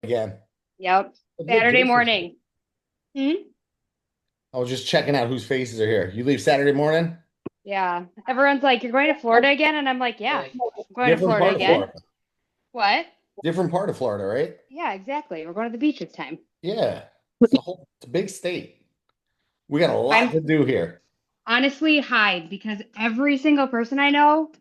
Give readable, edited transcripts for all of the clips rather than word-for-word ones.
again. Yep. What Saturday day is it? morning. Hmm? I was just checking out whose faces are here. You leave Saturday morning? Yeah. Everyone's like, you're going to Florida again? And I'm like, yeah, I'm going to Different Florida part of again. Florida. What? Different part of Florida, right? Yeah, exactly. We're going to the beach this time. Yeah. It's a big state. We got a lot I'm to do here. honestly hide because every single person I know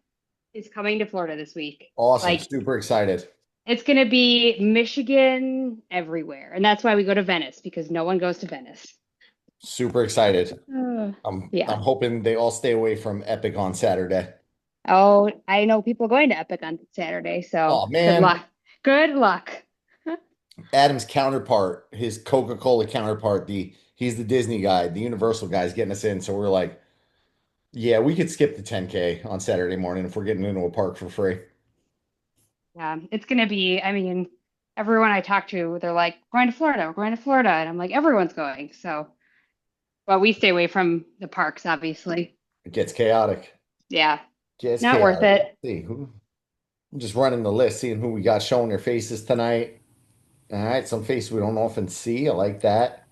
is coming to Florida this week. Awesome. Like, Super excited. it's going to be Michigan everywhere. And that's why we go to Venice because no one goes to Venice. Super excited. Yeah. I'm hoping they all stay away from Epic on Saturday. Oh, I know people going to Epic on Saturday, so Oh good man, luck. Good luck. Adam's counterpart, his Coca-Cola counterpart, he's the Disney guy, the Universal guy's getting us in. So we're like, yeah, we could skip the 10K on Saturday morning if we're getting into a park for free. Yeah, it's gonna be, I mean, everyone I talk to, they're like, we're going to Florida, we're going to Florida. And I'm like, everyone's going. So, but we stay away from the parks, obviously. It gets chaotic. Yeah, Gets not worth chaotic. it. See who I'm just running the list, seeing who we got showing their faces tonight. All right, some faces we don't often see. I like that.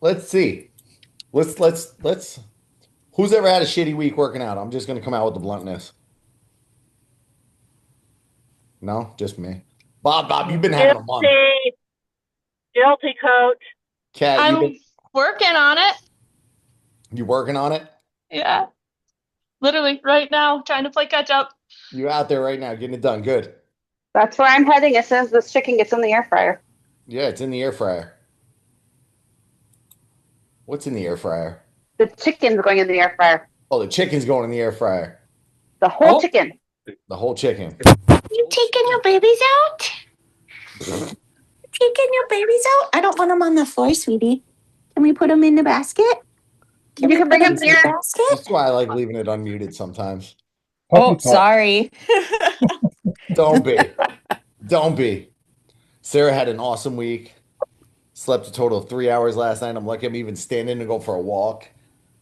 Let's see. Let's. Who's ever had a shitty week working out? I'm just gonna come out with the bluntness. No, just me. Bob, you've been having a month. Guilty, guilty, coach. Kat, I'm working on it. you working on it? Yeah, literally right now, trying to play catch up. You out there right now getting it done. Good. That's where I'm heading as soon as this chicken gets in the air fryer. Yeah, it's in the air fryer. What's in the air fryer? The chicken's going in the air fryer. Oh, the chicken's going in the air fryer. The whole chicken. The whole chicken. You taking your babies out? Taking your babies out? I don't want them on the floor, sweetie. Can we put them in the basket? Can You we can put bring them them in the here. basket? That's why I like leaving it unmuted sometimes. Oh, sorry. Don't be. Don't be. Sarah had an awesome week. Slept a total of 3 hours last night. I'm lucky I'm even standing to go for a walk.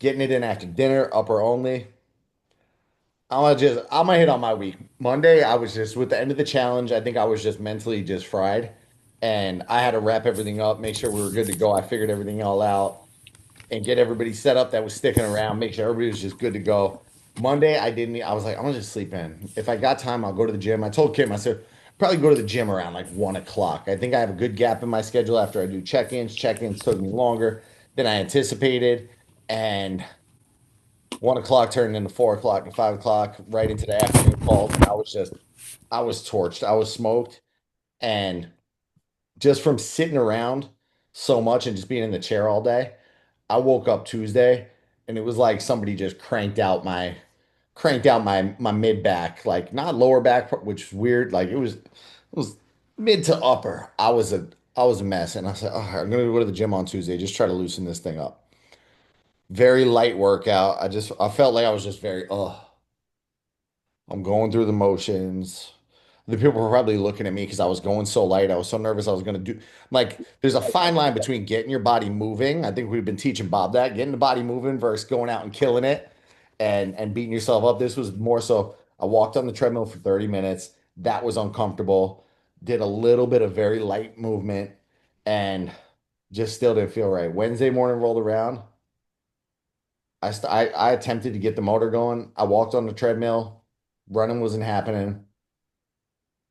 Getting it in after dinner, upper only. I'm gonna hit on my week. Monday, I was just with the end of the challenge. I think I was just mentally just fried. And I had to wrap everything up, make sure we were good to go. I figured everything all out and get everybody set up that was sticking around, make sure everybody was just good to go. Monday, I didn't. I was like, I'm gonna just sleep in. If I got time, I'll go to the gym. I told Kim, I said, probably go to the gym around like 1 o'clock. I think I have a good gap in my schedule after I do check-ins. Check-ins took me longer than I anticipated, and 1 o'clock turned into 4 o'clock and 5 o'clock, right into the afternoon calls. I was torched. I was smoked, and just from sitting around so much and just being in the chair all day. I woke up Tuesday and it was like somebody just cranked out my mid back, like not lower back, which is weird. Like it was mid to upper. I was a mess, and I said, oh, I'm gonna go to the gym on Tuesday, just try to loosen this thing up. Very light workout. I felt like I was just very I'm going through the motions. The people were probably looking at me because I was going so light. I was so nervous I was going to do like there's a fine line between getting your body moving. I think we've been teaching Bob that getting the body moving versus going out and killing it and beating yourself up. This was more so I walked on the treadmill for 30 minutes. That was uncomfortable. Did a little bit of very light movement and just still didn't feel right. Wednesday morning rolled around. I attempted to get the motor going. I walked on the treadmill. Running wasn't happening.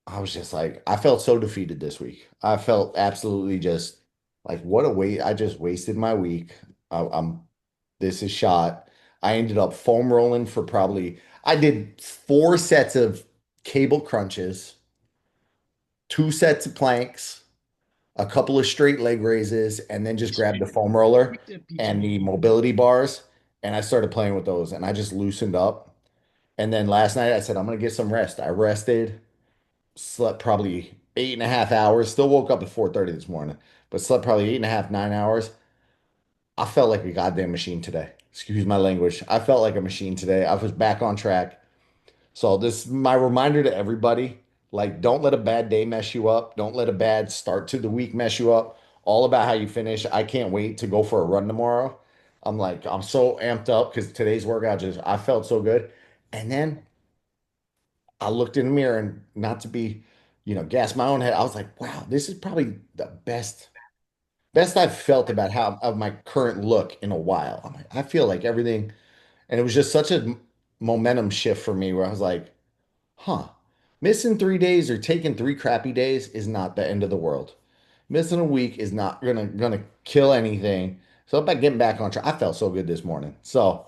I was just like, I felt so defeated this week. I felt absolutely just like, what a waste. I just wasted my week. This is shot. I ended up foam rolling for I did 4 sets of cable crunches, 2 sets of planks, a couple of straight leg raises, and then just grabbed the foam roller and the mobility bars. And I started playing with those and I just loosened up. And then last night I said, I'm going to get some rest. I rested. Slept probably 8.5 hours. Still woke up at 4:30 this morning, but slept probably 8.5, 9 hours. I felt like a goddamn machine today. Excuse my language. I felt like a machine today. I was back on track. So this is my reminder to everybody, like don't let a bad day mess you up. Don't let a bad start to the week mess you up. All about how you finish. I can't wait to go for a run tomorrow. I'm so amped up because today's workout just I felt so good. And then I looked in the mirror and not to be gas my own head. I was like, wow, this is probably the best I've felt about how of my current look in a while. I'm like, I feel like everything, and it was just such a momentum shift for me where I was like, huh, missing 3 days or taking 3 crappy days is not the end of the world. Missing a week is not gonna kill anything. So by getting back on track, I felt so good this morning. So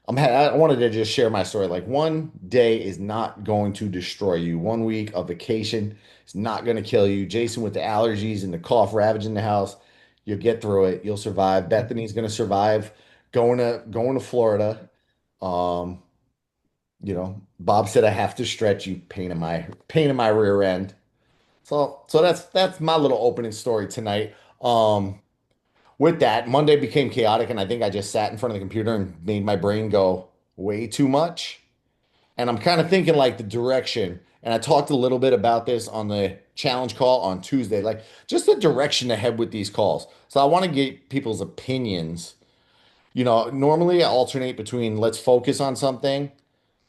I wanted to just share my story. Like one day is not going to destroy you. 1 week of vacation is not going to kill you. Jason with the allergies and the cough ravaging the house, you'll get through it. You'll survive. Bethany's going to survive going to Florida. Um, Bob said I have to stretch you, pain in my rear end. So that's my little opening story tonight. With that, Monday became chaotic, and I think I just sat in front of the computer and made my brain go way too much. And I'm kind of thinking like the direction. And I talked a little bit about this on the challenge call on Tuesday, like just the direction to head with these calls. So I want to get people's opinions. Normally I alternate between let's focus on something,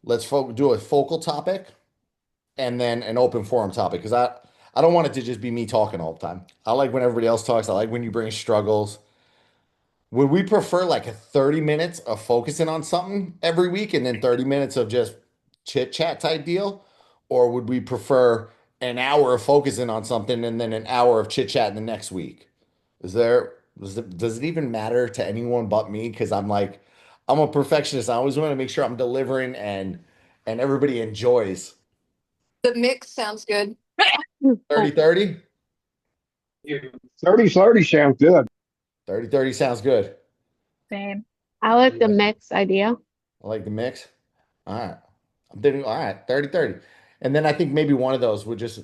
do a focal topic, and then an open forum topic because I don't want it to just be me talking all the time. I like when everybody else talks. I like when you bring struggles. Would we prefer like a 30 minutes of focusing on something every week and then 30 minutes of just chit chat type deal? Or would we prefer an hour of focusing on something and then an hour of chit chat in the next week? Does it even matter to anyone but me? Because I'm a perfectionist. I always want to make sure I'm delivering and everybody enjoys. The mix sounds good. 30-30? 30-30 sounds good. 30-30 sounds good. Same. I like the mix idea. I like the mix. All right. I'm thinking, all right, 30-30. And then I think maybe one of those would just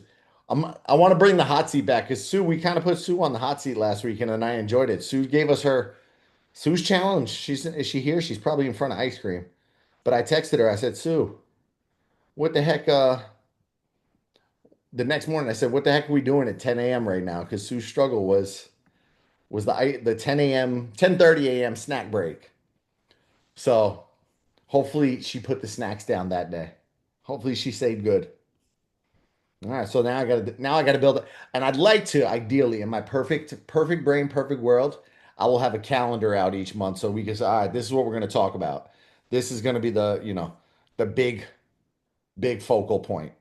I want to bring the hot seat back because we kind of put Sue on the hot seat last weekend and I enjoyed it. Sue gave us Sue's challenge. Is she here? She's probably in front of ice cream. But I texted her, I said, Sue, what the heck, the next morning I said, what the heck are we doing at 10 a.m. right now? Because Sue's struggle was the 10 a.m., 10:30 a.m. snack break. So hopefully she put the snacks down that day. Hopefully she stayed good. All right, so now I gotta build it. And I'd like to, ideally, in my perfect brain, perfect world, I will have a calendar out each month so we can say, all right, this is what we're gonna talk about. This is gonna be the big focal point.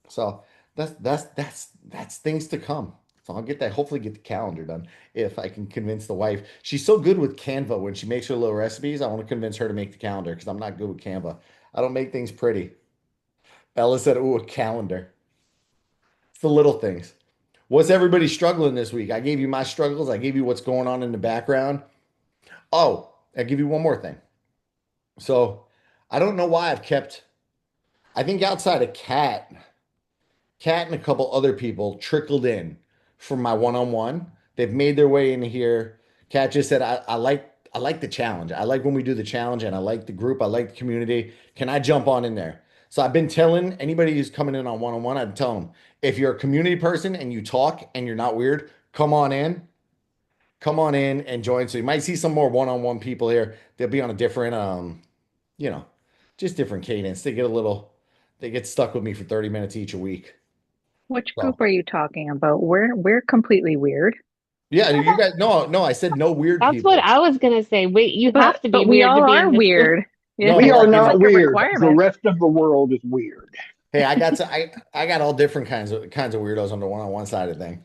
So that's things to come. So I'll hopefully get the calendar done if I can convince the wife. She's so good with Canva when she makes her little recipes. I want to convince her to make the calendar because I'm not good with Canva. I don't make things pretty. Ella said, "Ooh, a calendar." It's the little things. What's everybody struggling this week? I gave you my struggles. I gave you what's going on in the background. Oh, I'll give you one more thing. So I don't know why I think outside of Cat and a couple other people trickled in from my one-on-one. They've made their way in here. Cat just said, I like the challenge. I like when we do the challenge and I like the group. I like the community. Can I jump on in there? So I've been telling anybody who's coming in on one-on-one, I'd tell them, if you're a community person and you talk and you're not weird, come on in. Come on in and join. So you might see some more one-on-one people here. They'll be on a different, you know, just different cadence. They get stuck with me for 30 minutes each a week. Which So, group are you talking about? We're completely weird. yeah, you guys, no, I said no weird That's people. what I was gonna say. Wait, you have to be But we weird to all be are in this group. weird. No, We are like, not like a weird. The requirement. rest of the world is weird. hey, I got all different kinds of weirdos on the one-on-one side of thing.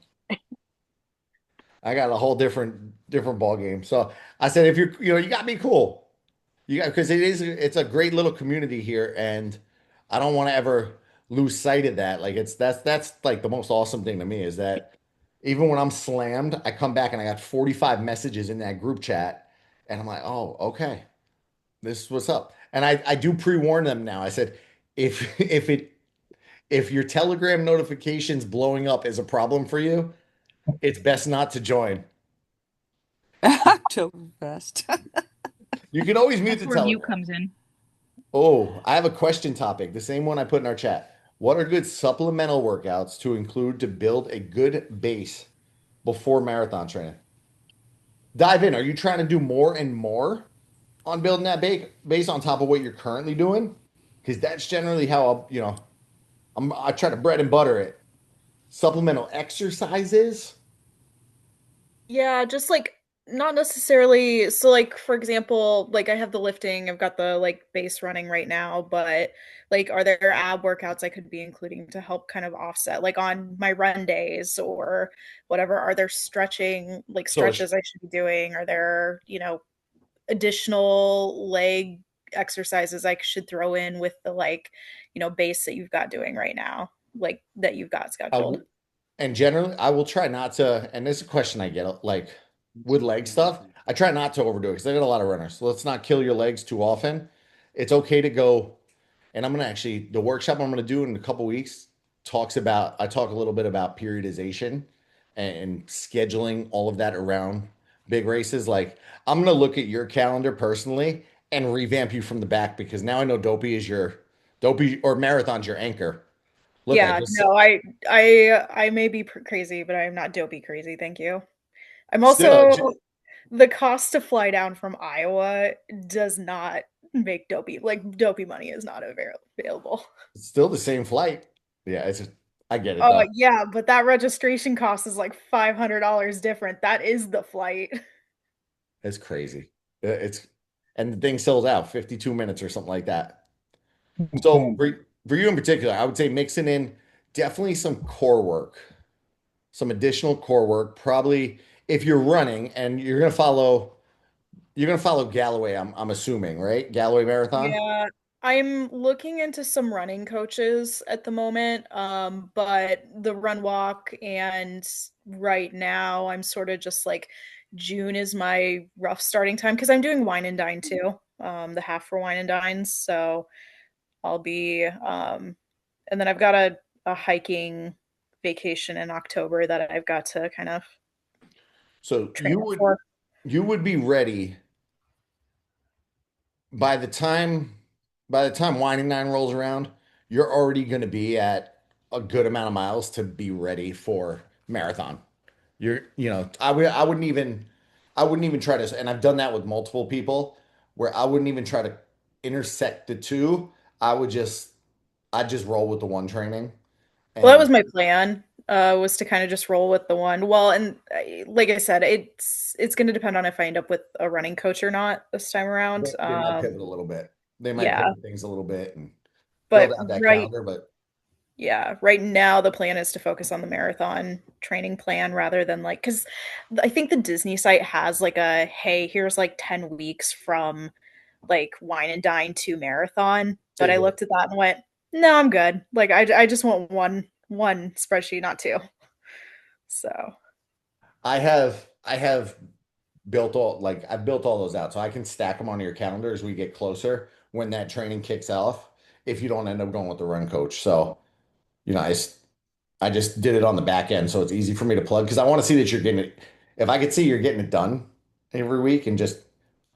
I got a whole different ball game. So I said, if you got to be cool. Because it's a great little community here, and I don't want to ever lose sight of that. Like that's like the most awesome thing to me is that even when I'm slammed, I come back and I got 45 messages in that group chat, and I'm like, oh, okay, this is what's up. And I do pre-warn them now. I said, if your Telegram notifications blowing up is a problem for you, it's best not to join. Oktoberfest. You can always mute That's the where you Telegram. comes in. Oh, I have a question topic, the same one I put in our chat. What are good supplemental workouts to include to build a good base before marathon training? Dive in. Are you trying to do more and more on building that base on top of what you're currently doing? Because that's generally how I try to bread and butter it. supplemental exercises. Yeah, just like not necessarily. So, like, for example, like I have the lifting, I've got the like base running right now, but like, are there ab workouts I could be including to help kind of offset, like on my run days or whatever? Are there stretching, like So stretches I should be doing? Are there, additional leg exercises I should throw in with the like, base that you've got doing right now, like that you've got I scheduled? w- and generally, I will try not to. And this is a question I get like with leg stuff. I try not to overdo it because I got a lot of runners. So let's not kill your legs too often. It's okay to go. And I'm gonna actually the workshop I'm gonna do in a couple weeks talks about. I talk a little bit about periodization and scheduling all of that around big races. Like I'm gonna look at your calendar personally and revamp you from the back because now I know Dopey or marathon's your anchor. Look, I Yeah, just no, I may be crazy, but I'm not dopey crazy, thank you. I'm still. also the cost to fly down from Iowa does not make dopey money is not available. It's still the same flight. Yeah, I get it Oh, though. yeah, but that registration cost is like $500 different. That is the flight. It's crazy. It's and the thing sells out 52 minutes or something like that. So for you in particular, I would say mixing in definitely some core work, some additional core work. Probably if you're running and you're gonna follow Galloway, I'm assuming, right? Galloway Marathon. Yeah, I'm looking into some running coaches at the moment, but the run walk and right now I'm sort of just like June is my rough starting time because I'm doing wine and dine too, the half for wine and dines. So I'll be, and then I've got a hiking vacation in October that I've got to kind of So train up for. you would be ready by the time Winding Nine rolls around, you're already going to be at a good amount of miles to be ready for marathon. I wouldn't even try to, and I've done that with multiple people where I wouldn't even try to intersect the two. I would just, I just roll with the one training. Well, that And was my plan, was to kind of just roll with the one. Well, and like I said, it's going to depend on if I end up with a running coach or not this time around. they might pivot a little bit. They might Yeah, pivot things a little bit and build but out that calendar, but right now the plan is to focus on the marathon training plan rather than like because I think the Disney site has like a hey, here's like 10 weeks from like wine and dine to marathon. But they I do. looked at that and went, no, I'm good. Like I just want one spreadsheet, not two. So I have I've built all those out so I can stack them on your calendar as we get closer when that training kicks off if you don't end up going with the run coach. So, I just did it on the back end so it's easy for me to plug because I want to see that you're getting it. If I could see you're getting it done every week and just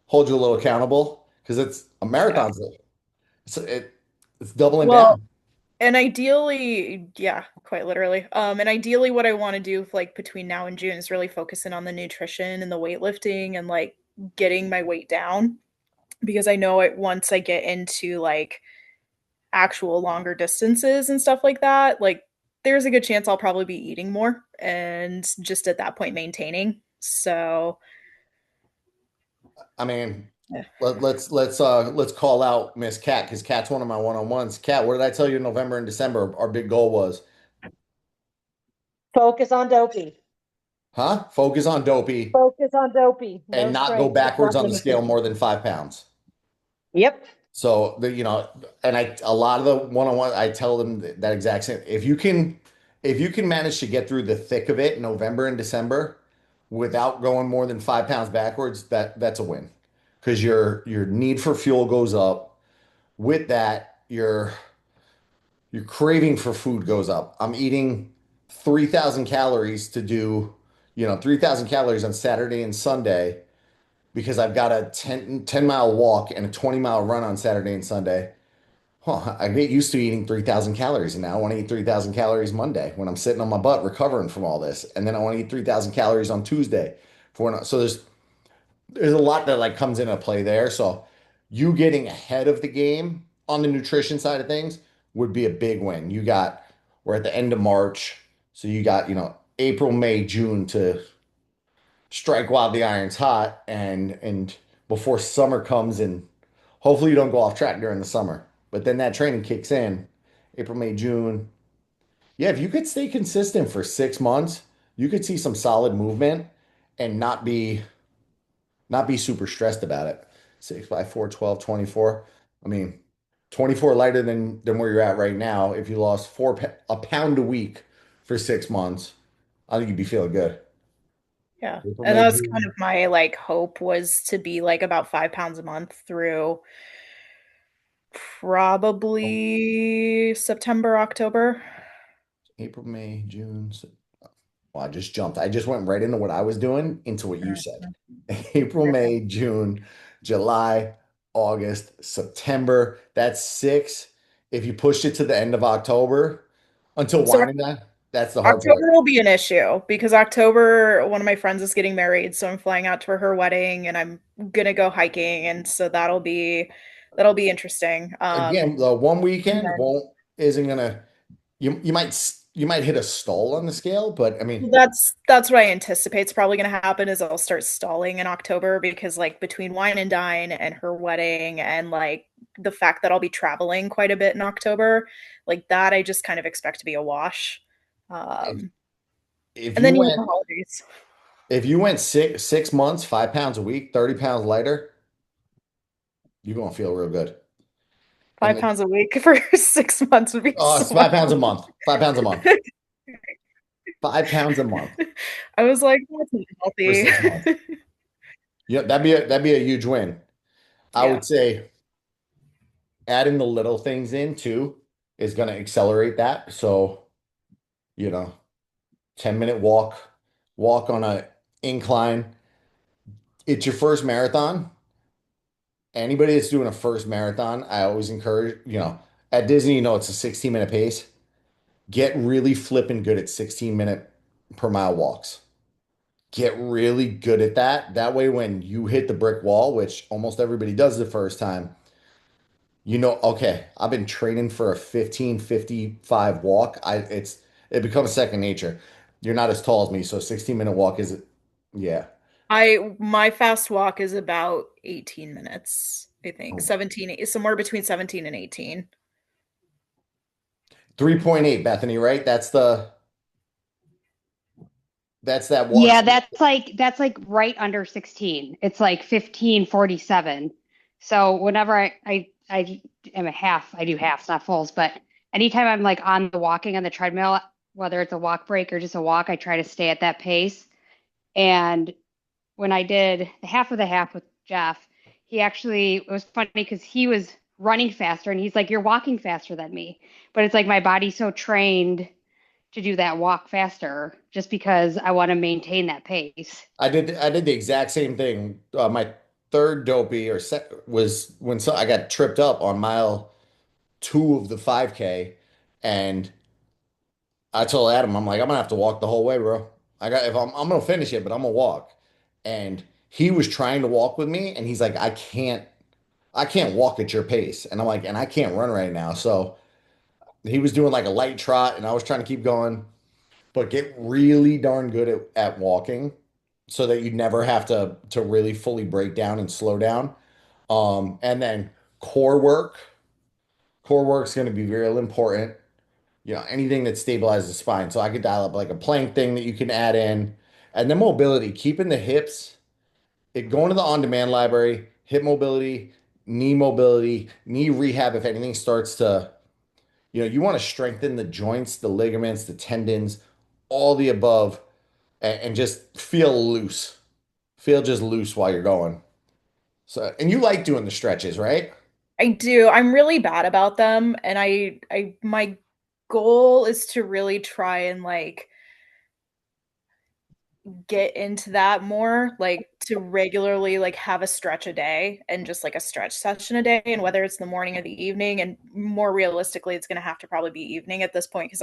hold you a little accountable because it's a yeah. marathon. It's doubling Well, down. and ideally, yeah, quite literally. And ideally what I want to do like between now and June is really focusing on the nutrition and the weightlifting and like getting my weight down because I know it once I get into like actual longer distances and stuff like that, like there's a good chance I'll probably be eating more and just at that point maintaining. So, I mean, yeah. let's call out Miss Cat because Cat's one of my one-on-ones. Cat, what did I tell you in November and December? Our big goal was, Focus on dopey. huh? Focus on Dopey Focus on dopey. No and not go strength, just backwards on the scale limitation. more than 5 pounds. Yep. So and a lot of the one-on-one, I tell them that exact same. If you can manage to get through the thick of it in November and December without going more than 5 pounds backwards, that's a win. Because your need for fuel goes up. With that, your craving for food goes up. I'm eating 3,000 calories to do, 3,000 calories on Saturday and Sunday because I've got a 10 mile walk and a 20-mile run on Saturday and Sunday. Well, I get used to eating 3,000 calories, and now I want to eat 3,000 calories Monday when I'm sitting on my butt recovering from all this, and then I want to eat 3,000 calories on Tuesday so there's a lot that like comes into play there. So you getting ahead of the game on the nutrition side of things would be a big win. We're at the end of March, So you got, April, May, June to strike while the iron's hot and before summer comes and hopefully you don't go off track during the summer. But then that training kicks in April, May, June. Yeah, if you could stay consistent for 6 months, you could see some solid movement and not be super stressed about it. 6 by 4, 12, 24. I mean, 24 lighter than where you're at right now. If you lost a pound a week for 6 months, I think you'd be feeling good. Yeah. April, And May, that's kind June. of my like hope was to be like about 5 pounds a month through probably September, October. April, May, June. Well, I just jumped. I just went right into what I was doing into what you said. April, May, June, July, August, September. That's six. If you pushed it to the end of October until So winding that, that's the hard part. October will be an issue because October, one of my friends is getting married, so I'm flying out to her wedding and I'm gonna go hiking, and so that'll be interesting. Again, the one And weekend then isn't gonna you might hit a stall on the scale, but I mean, that's what I anticipate is probably gonna happen is I'll start stalling in October because like between wine and dine and her wedding and like the fact that I'll be traveling quite a bit in October, like that I just kind of expect to be a wash. if, Um, if and you then you hit the went holidays. if you went 6 months, 5 pounds a week, 30 pounds lighter, you're gonna feel real good. And 5 pounds a week for 6 months would be oh, so it's much. 5 pounds a month. 5 pounds a month. 5 pounds a month I was like, that's not for 6 months. healthy. Yeah, that'd be a huge win. I Yeah. would say adding the little things in too is going to accelerate that. So, you know, 10-minute walk on a incline. It's your first marathon. Anybody that's doing a first marathon, I always encourage, at Disney, it's a 16-minute pace. Get really flipping good at 16-minute per mile walks. Get really good at that. That way, when you hit the brick wall, which almost everybody does the first time, okay, I've been training for a 15:55 walk. It becomes second nature. You're not as tall as me, so a 16-minute walk is, yeah. My fast walk is about 18 minutes, I think. Oh. 17, somewhere between 17 and 18. 3.8, Bethany, right? That's that walk. Yeah, that's like right under 16. It's like 15:47. So whenever I am a half, I do halves, not fulls, but anytime I'm like on the walking on the treadmill, whether it's a walk break or just a walk, I try to stay at that pace. And when I did the half of the half with Jeff, it was funny because he was running faster and he's like, "You're walking faster than me." But it's like my body's so trained to do that walk faster just because I want to maintain that pace. I did the exact same thing. My third dopey was when I got tripped up on mile 2 of the 5K, and I told Adam, I'm like, I'm gonna have to walk the whole way, bro. I'm gonna finish it, but I'm gonna walk. And he was trying to walk with me, and he's like, I can't walk at your pace. And I'm like, and I can't run right now. So he was doing like a light trot, and I was trying to keep going, but get really darn good at walking so that you never have to really fully break down and slow down. And then core work. Core work's going to be real important. Anything that stabilizes the spine. So I could dial up like a plank thing that you can add in. And then mobility, keeping the hips, going to the on-demand library, hip mobility, knee rehab if anything starts to, you want to strengthen the joints, the ligaments, the tendons, all the above, and just feel loose. Feel just loose while you're going. So, and you like doing the stretches, right? I do. I'm really bad about them, and my goal is to really try and like get into that more, like to regularly like have a stretch a day and just like a stretch session a day, and whether it's the morning or the evening, and more realistically, it's going to have to probably be evening at this point because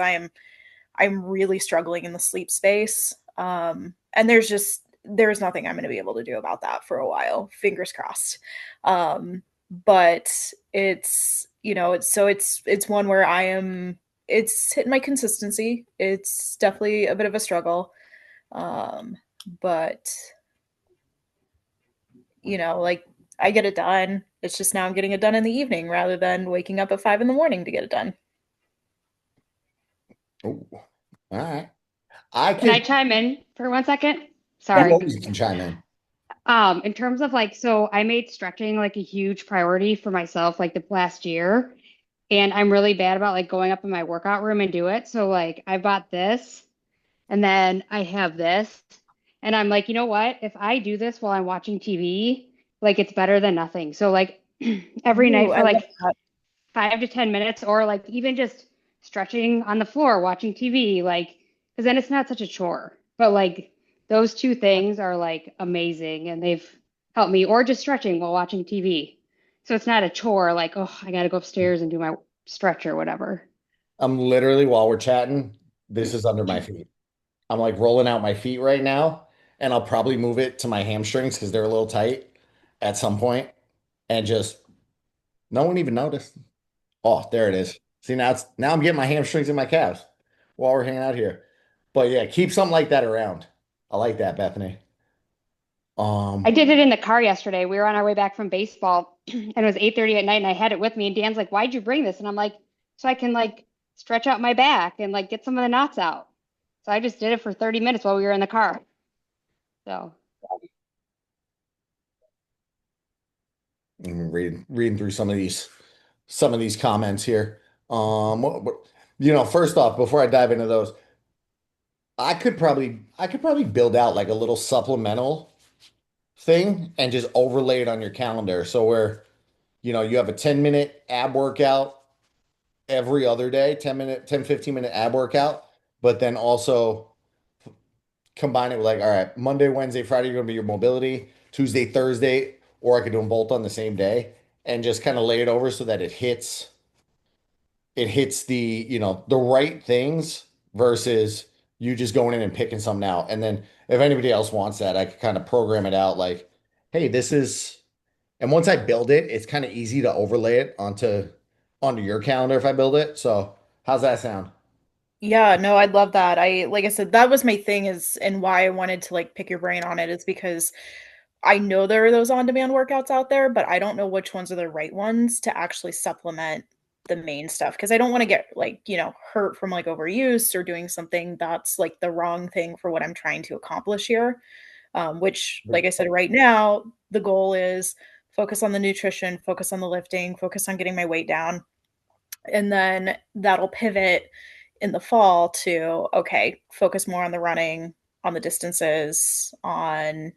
I'm really struggling in the sleep space. And there's nothing I'm going to be able to do about that for a while. Fingers crossed. But it's one where I am it's hitting my consistency. It's definitely a bit of a struggle. But like I get it done. It's just now I'm getting it done in the evening rather than waking up at 5 in the morning to get it done. Ooh, all right. Can I chime in for 1 second? You Sorry. always can chime in. In terms of like, so I made stretching like a huge priority for myself like the last year. And I'm really bad about like going up in my workout room and do it. So like I bought this and then I have this. And I'm like, you know what? If I do this while I'm watching TV, like it's better than nothing. So like every night Ooh, for I love like that. 5 to 10 minutes, or like even just stretching on the floor, watching TV, like, because then it's not such a chore. But like those two things are like amazing and they've helped me, or just stretching while watching TV. So it's not a chore, like, oh, I got to go upstairs and do my stretch or whatever. I'm literally, while we're chatting, this is under my feet. I'm like rolling out my feet right now, and I'll probably move it to my hamstrings because they're a little tight at some point, and just no one even noticed. Oh, there it is. See, now I'm getting my hamstrings and my calves while we're hanging out here. But yeah, keep something like that around. I like that, Bethany. I did it in the car yesterday. We were on our way back from baseball and it was 8:30 at night and I had it with me and Dan's like, "Why'd you bring this?" And I'm like, "So I can like stretch out my back and like get some of the knots out." So I just did it for 30 minutes while we were in the car. So I'm reading through some of these comments here. First off, before I dive into those, I could probably build out like a little supplemental thing and just overlay it on your calendar. So where, you have a 10-minute ab workout every other day, 15-minute ab workout, but then also combine it with like, all right, Monday, Wednesday, Friday are going to be your mobility, Tuesday, Thursday, or I could do them both on the same day and just kind of lay it over so that it hits the right things versus you just going in and picking something out. And then if anybody else wants that, I could kind of program it out like, hey, this is, and once I build it, it's kind of easy to overlay it onto your calendar if I build it. So how's that sound? Yeah, no, I'd love that. Like I said, that was my thing is, and why I wanted to like pick your brain on it is because I know there are those on-demand workouts out there, but I don't know which ones are the right ones to actually supplement the main stuff because I don't want to get like, hurt from like overuse or doing something that's like the wrong thing for what I'm trying to accomplish here. Which, like I said, right now, the goal is focus on the nutrition, focus on the lifting, focus on getting my weight down. And then that'll pivot in the fall to, okay, focus more on the running, on the distances, on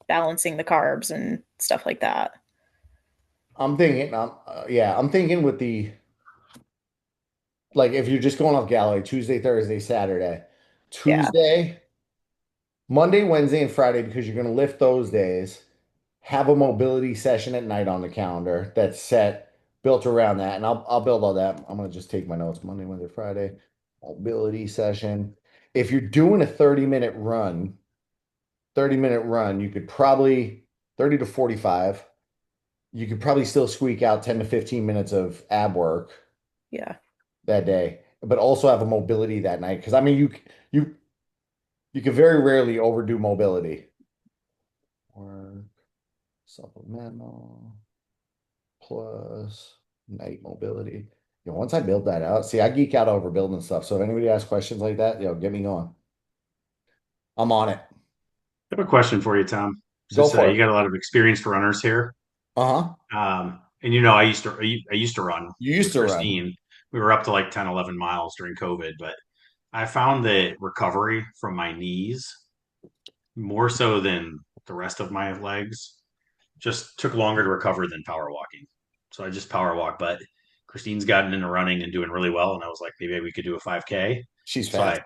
balancing the carbs and stuff like that. I'm thinking with the, like, if you're just going off Galloway, Tuesday, Thursday, Saturday, Yeah. Tuesday, Monday, Wednesday, and Friday, because you're going to lift those days, have a mobility session at night on the calendar that's built around that. And I'll build all that. I'm going to just take my notes Monday, Wednesday, Friday, mobility session. If you're doing a 30-minute run, you could probably 30 to 45, you could probably still squeak out 10 to 15 minutes of ab work Yeah. that day, but also have a mobility that night. Because I mean, you can very rarely overdo mobility. Or supplemental plus night mobility. Once I build that out, see, I geek out over building stuff. So if anybody has questions like that, get me going. I'm on it. I have a question for you, Tom. Go Since for you it. got a lot of experienced runners here, Uh-huh. and I used to run You used with to run. Christine. We were up to like 10, 11 miles during COVID, but I found that recovery from my knees more so than the rest of my legs just took longer to recover than power walking. So I just power walk, but Christine's gotten into running and doing really well, and I was like, maybe we could do a 5K. She's So fast.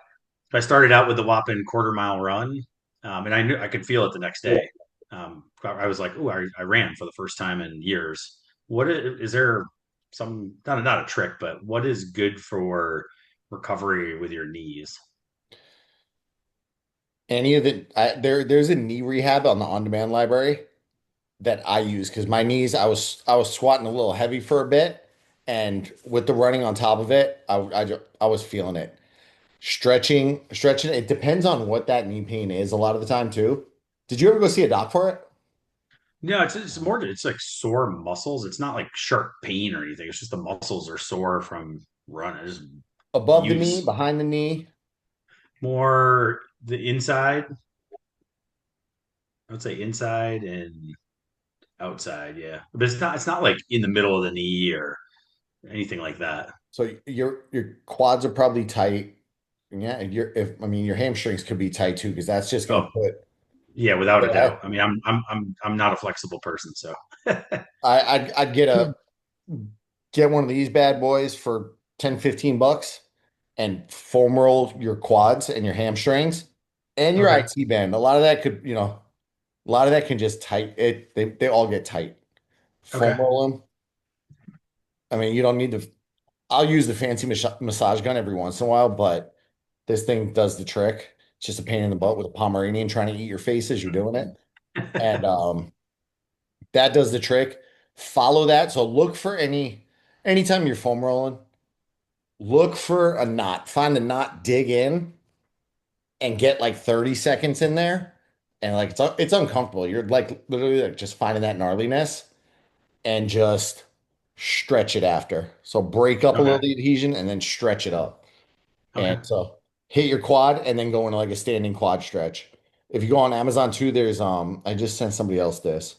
I started out with the whopping quarter-mile run, and I knew I could feel it the next day. I was like, "Oh, I ran for the first time in years." Is there some not a trick, but what is good for recovery with your knees? Any of the there's a knee rehab on the on-demand library that I use because my knees, I was squatting a little heavy for a bit, And with the running on top of it, I was feeling it. Stretching. It depends on what that knee pain is a lot of the time too. Did you ever go see a doc for it? No, it's more, it's like sore muscles. It's not like sharp pain or anything. It's just the muscles are sore from running. Just Above the knee, use behind the knee? more the inside. I would say inside and outside, yeah. But it's not like in the middle of the knee or anything like that. So your quads are probably tight. Yeah, your hamstrings could be tight too, because that's just gonna Oh, put. yeah, without a Yeah, doubt. I mean, I'm not a flexible person, so I'd get one of these bad boys for 10-15 bucks and foam roll your quads and your hamstrings and your okay. IT band. A lot of that could, a lot of that can just tight it. They all get tight. Foam Okay. roll them. I mean, you don't need to. I'll use the fancy massage gun every once in a while, but this thing does the trick. It's just a pain in the butt with a Pomeranian trying to eat your face as you're doing it. And that does the trick. Follow that. So look for anytime you're foam rolling, look for a knot. Find the knot, dig in, and get like 30 seconds in there. And like it's uncomfortable. You're like literally like just finding that gnarliness and just stretch it after. So break up a little Okay. the adhesion and then stretch it up. And Okay. so hit your quad and then go into like a standing quad stretch. If you go on Amazon too, there's I just sent somebody else this.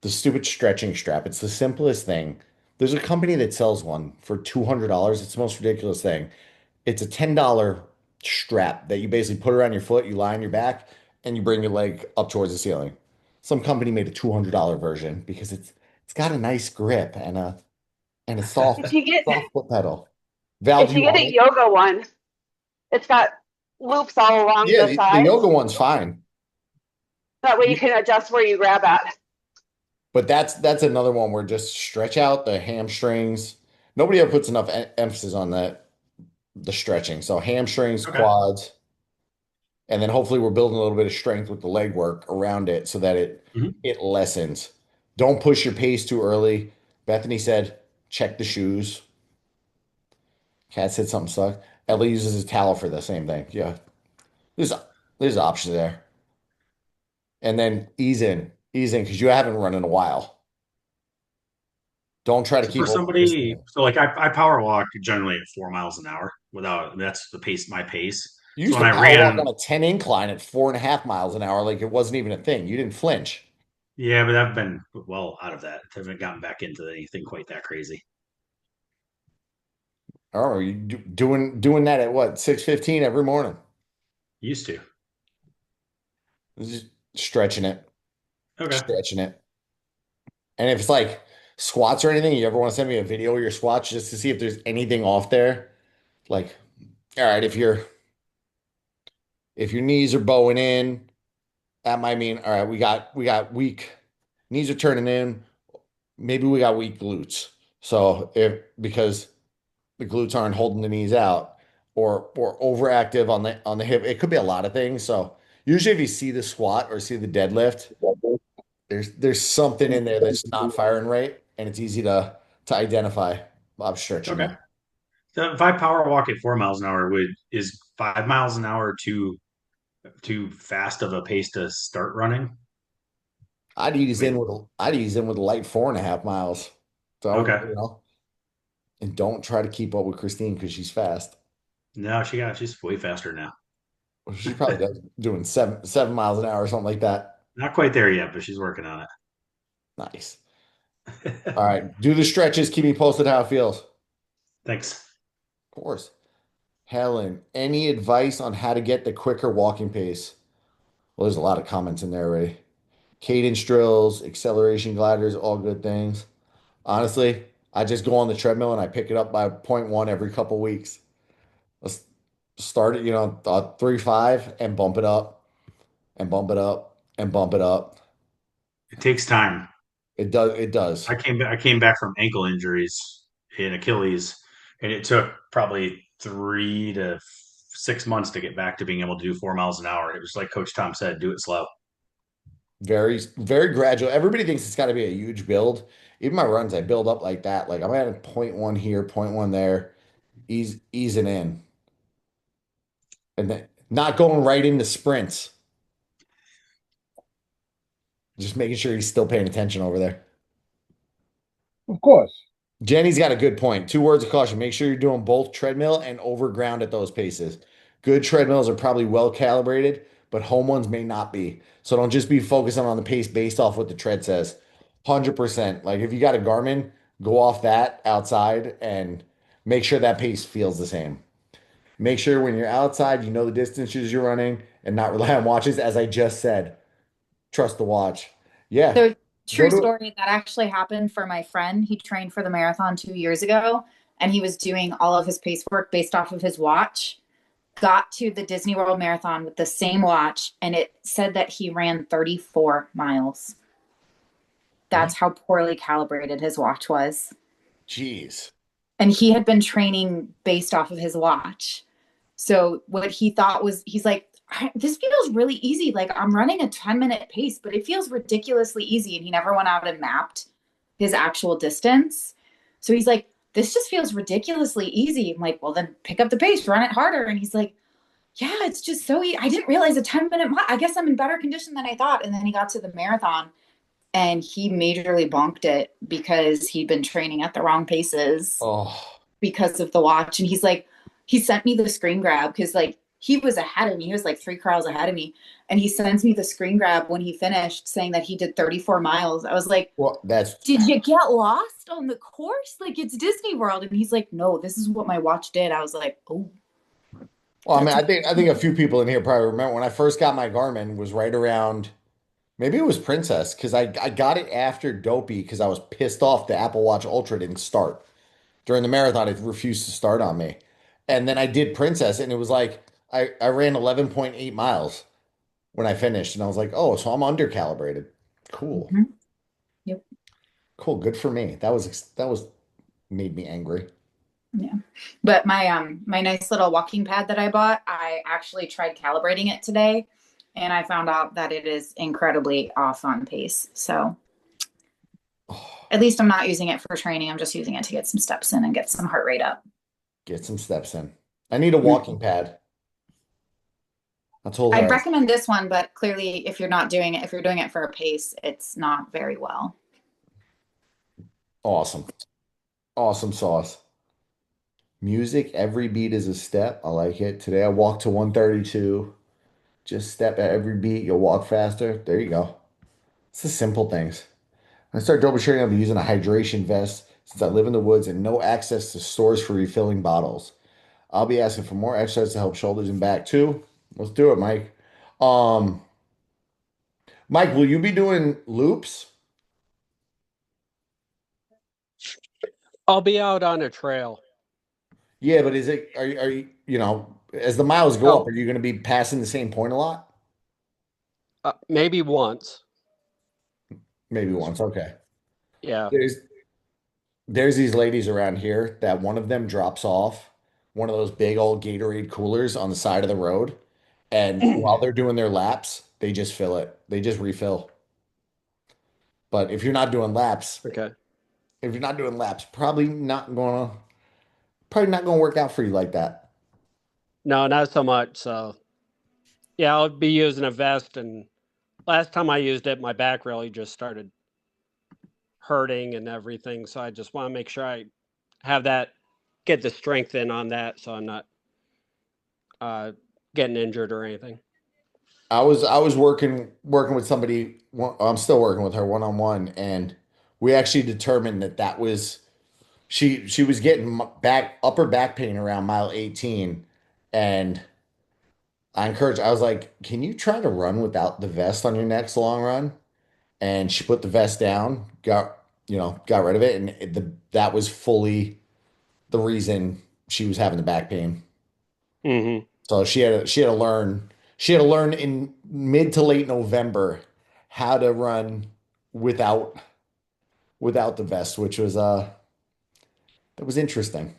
The stupid stretching strap. It's the simplest thing. There's a company that sells one for $200. It's the most ridiculous thing. It's a $10 strap that you basically put around your foot, you lie on your back, and you bring your leg up towards the ceiling. Some company made a $200 version because it's got a nice grip and a If you get soft foot pedal. Val, do if you you get want a it? yoga one, it's got loops all along Yeah, the the sides. yoga one's fine. That way you can adjust where you grab at. But that's another one where just stretch out the hamstrings. Nobody ever puts enough emphasis on the stretching. So hamstrings, Okay. quads, and then hopefully we're building a little bit of strength with the leg work around it so that it Mhm. it lessens. Don't push your pace too early. Bethany said, check the shoes. Kat said something sucked. Ellie uses his towel for the same thing. Yeah, there's there's options there. And then ease in because you haven't run in a while. Don't try to So for keep up with this somebody, thing. so like I power walk generally at 4 miles an hour without, that's the pace, my pace. You So used when to I power walk ran, on a 10 incline at 4.5 miles an hour like it wasn't even a thing. You didn't flinch. yeah, but I've been well out of that. I haven't gotten back into anything quite that crazy. Oh, you doing that at what, 6:15 every morning? Used to. Just stretching it, Okay. stretching it. And if it's like squats or anything, you ever want to send me a video of your squats just to see if there's anything off there? Like, all right, if your knees are bowing in, that might mean all right, we got weak knees are turning in. Maybe we got weak glutes. So if because the glutes aren't holding the knees out or overactive on the hip. It could be a lot of things. So usually if you see the squat or see the deadlift, there's something in there that's not firing right, and it's easy to identify. I'm stretching Okay. it. So if I power walk at 4 miles an hour, would is 5 miles an hour too fast of a pace to start running? I mean, I'd ease in with a light 4.5 miles. So, okay. and don't try to keep up with Christine because she's fast. No, she's way faster now. She probably does doing 7 miles an hour or something like that. Not quite there yet, but she's working on Nice. it. All right. Do the stretches. Keep me posted how it feels. Of Thanks. course. Helen, any advice on how to get the quicker walking pace? Well, there's a lot of comments in there already. Cadence drills, acceleration gliders, all good things. Honestly, I just go on the treadmill and I pick it up by point one every couple weeks. Let's start it, 3.5 and bump it up and bump it up and bump it up. It takes time. It does. It does. I came back from ankle injuries in Achilles, and it took probably 3 to 6 months to get back to being able to do 4 miles an hour. It was like Coach Tom said, do it slow. Very, very gradual. Everybody thinks it's got to be a huge build. Even my runs, I build up like that. Like I'm at a point one here, point one there, easing in, and then not going right into sprints. Just making sure he's still paying attention over there. Of course. Jenny's got a good point. Two words of caution. Make sure you're doing both treadmill and over ground at those paces. Good treadmills are probably well calibrated, but home ones may not be. So don't just be focusing on the pace based off what the tread says. 100%. Like if you got a Garmin, go off that outside and make sure that pace feels the same. Make sure when you're outside, you know the distances you're running and not rely on watches. As I just said, trust the watch. Yeah. So true Go to- story that actually happened for my friend. He trained for the marathon 2 years ago, and he was doing all of his pace work based off of his watch. Got to the Disney World Marathon with the same watch, and it said that he ran 34 miles. That's how poorly calibrated his watch was. Jeez. And he had been training based off of his watch. So what he thought was, he's like, this feels really easy. Like I'm running a 10-minute pace, but it feels ridiculously easy. And he never went out and mapped his actual distance. So he's like, this just feels ridiculously easy. I'm like, well, then pick up the pace, run it harder. And he's like, yeah, it's just so easy. I didn't realize a 10-minute, I guess I'm in better condition than I thought. And then he got to the marathon and he majorly bonked it because he'd been training at the wrong paces because of the watch. And he's like, he sent me the screen grab because like he was ahead of me. He was like 3 crawls ahead of me. And he sends me the screen grab when he finished saying that he did 34 miles. I was like, well, did you get lost on the course? Like it's Disney World. And he's like, no, this is what my watch did. I was like, oh. Well, I mean, I think a few people in here probably remember when I first got my Garmin was right around, maybe it was Princess, because I got it after Dopey because I was pissed off the Apple Watch Ultra didn't start. During the marathon, it refused to start on me. And then I did Princess, and it was like I ran 11.8 miles when I finished, and I was like, oh, so I'm under calibrated. Cool. Mm-hmm. Yep. Cool. Good for me. That was made me angry. Yeah. But my my nice little walking pad that I bought, I actually tried calibrating it today and I found out that it is incredibly off on pace. So at least I'm not using it for training. I'm just using it to get some steps in and get some heart rate up. Get some steps in. I need a walking pad. I told her I'd recommend this one, but clearly if you're not doing it, if you're doing it for a pace, it's not very well. Awesome. Awesome sauce. Music, every beat is a step. I like it. Today I walked to 132. Just step at every beat. You'll walk faster. There you go. It's the simple things. When I start double training, I'll be using a hydration vest since I live in the woods and no access to stores for refilling bottles. I'll be asking for more exercise to help shoulders and back too. Let's do it, Mike. Mike, will you be doing loops? I'll be out on a trail. Yeah, but are you, as the miles go up, are you going to be passing the same point a lot? Maybe once. Maybe once. Okay. Yeah. There's these ladies around here that one of them drops off one of those big old Gatorade coolers on the side of the road. And while they're doing their laps, they just fill it. They just refill. But if you're not doing laps, probably not going to work out for you like that. No, not so much. So yeah, I'll be using a vest, and last time I used it, my back really just started hurting and everything. So I just want to make sure I have that, get the strength in on that, so I'm not getting injured or anything. I was working with somebody. I'm still working with her one-on-one, and we actually determined that was she was getting upper back pain around mile 18, and I was like, can you try to run without the vest on your next long run? And she put the vest down, got rid of it, and that was fully the reason she was having the back pain. Mm-hmm. So she had to learn in mid to late November how to run without the vest, which was that was interesting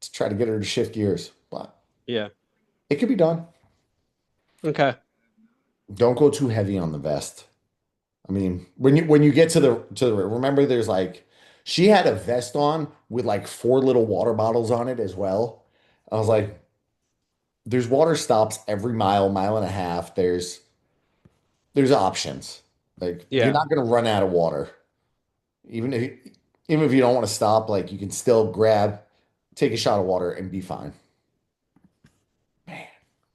to try to get her to shift gears, but yeah, it could be done. Okay. Don't go too heavy on the vest. I mean, when you get to the remember there's like she had a vest on with like four little water bottles on it as well. I was like, there's water stops every mile, mile and a half. There's options. Like you're Yeah. not gonna run out of water. Even if even if you don't want to stop, like you can still grab, take a shot of water and be fine. Man,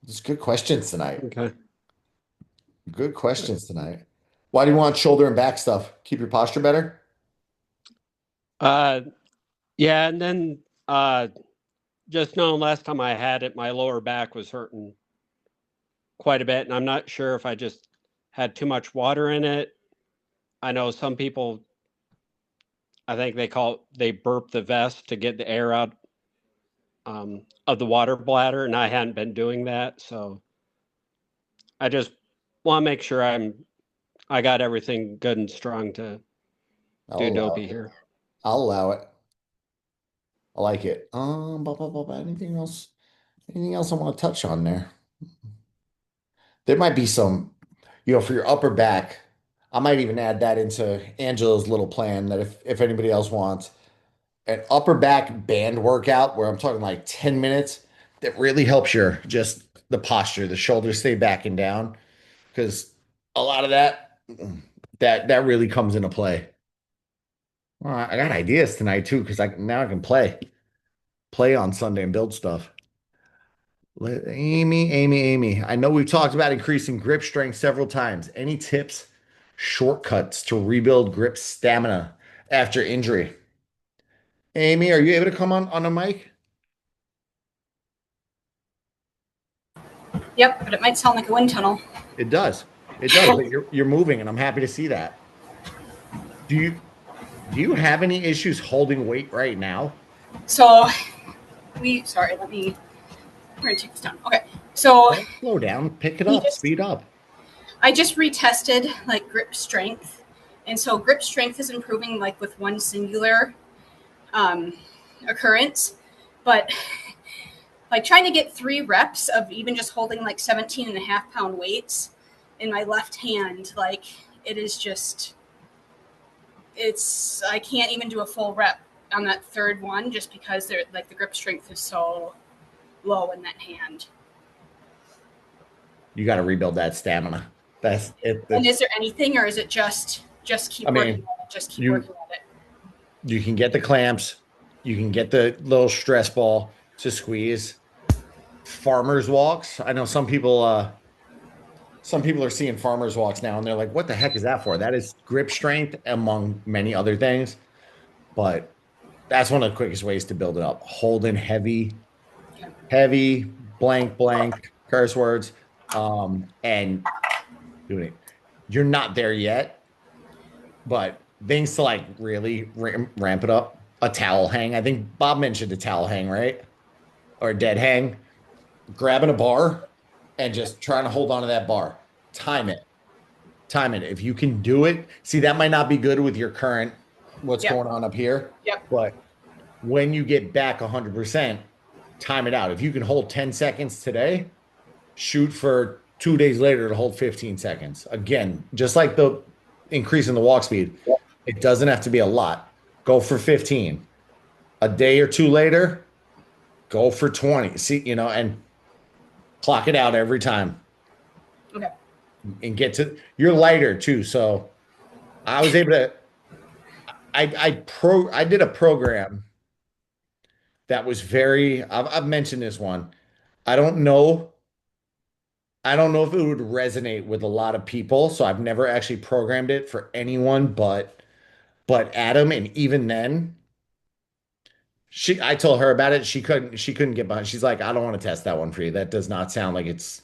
there's good questions tonight. Okay. Good questions tonight. Why do you want shoulder and back stuff? Keep your posture better? Uh, yeah, and then just knowing last time I had it, my lower back was hurting quite a bit, and I'm not sure if I just had too much water in it. I know some people, I think they burp the vest to get the air out of the water bladder, and I hadn't been doing that, so I just want to make sure I got everything good and strong to I'll do allow dopey it. here. I'll allow it. I like it. Anything else? Anything else I want to touch on there? There might be some, for your upper back. I might even add that into Angela's little plan that if anybody else wants an upper back band workout where I'm talking like 10 minutes that really helps your just the posture, the shoulders stay back and down because a lot of that really comes into play. Well, I got ideas tonight too because I can play on Sunday and build stuff. Amy. I know we've talked about increasing grip strength several times. Any tips, shortcuts to rebuild grip stamina after injury? Amy, are you able to come on a mic? Yep, but it might sound like a wind tunnel. It does. It does, but you're moving and I'm happy to see that. Do you have any issues holding weight right now? So let me, we're gonna take this down. Okay, so don't slow down, pick it up, speed up. I just retested like grip strength, and so grip strength is improving like with one singular occurrence, but like trying to get 3 reps of even just holding like 17.5-pound weights in my left hand, like it is just, I can't even do a full rep on that third one just because they're like the grip strength is so low in that hand. You got to rebuild that stamina. That's it. And is there anything, or is it just keep working on it? Just keep working on it. You can get the clamps. You can get the little stress ball to squeeze. Farmer's walks. I know some people are seeing farmer's walks now, and they're like, "What the heck is that for?" That is grip strength, among many other things. But that's one of the quickest ways to build it up. Holding heavy, blank, curse words, and doing it. You're not there yet, but things to like really ramp it up. A towel hang. I think Bob mentioned a towel hang, right? Or a dead hang. Grabbing a bar and just trying to hold on to that bar. Time it. If you can do it, see, that might not be good with your current, what's going on up here. Yep. But when you get back 100%, time it out. If you can hold 10 seconds today, shoot for 2 days later to hold 15 seconds. Again, just like the increase in the walk speed, it doesn't have to be a lot. Go for 15. A day or two later, go for 20. See, and clock it out every time. Okay. And you're lighter too. So I was able to, I did a program that was I've mentioned this one. I don't know if it would resonate with a lot of people. So I've never actually programmed it for anyone but Adam. And even then, I told her about it. She couldn't get behind. She's like, I don't want to test that one for you. That does not sound like it's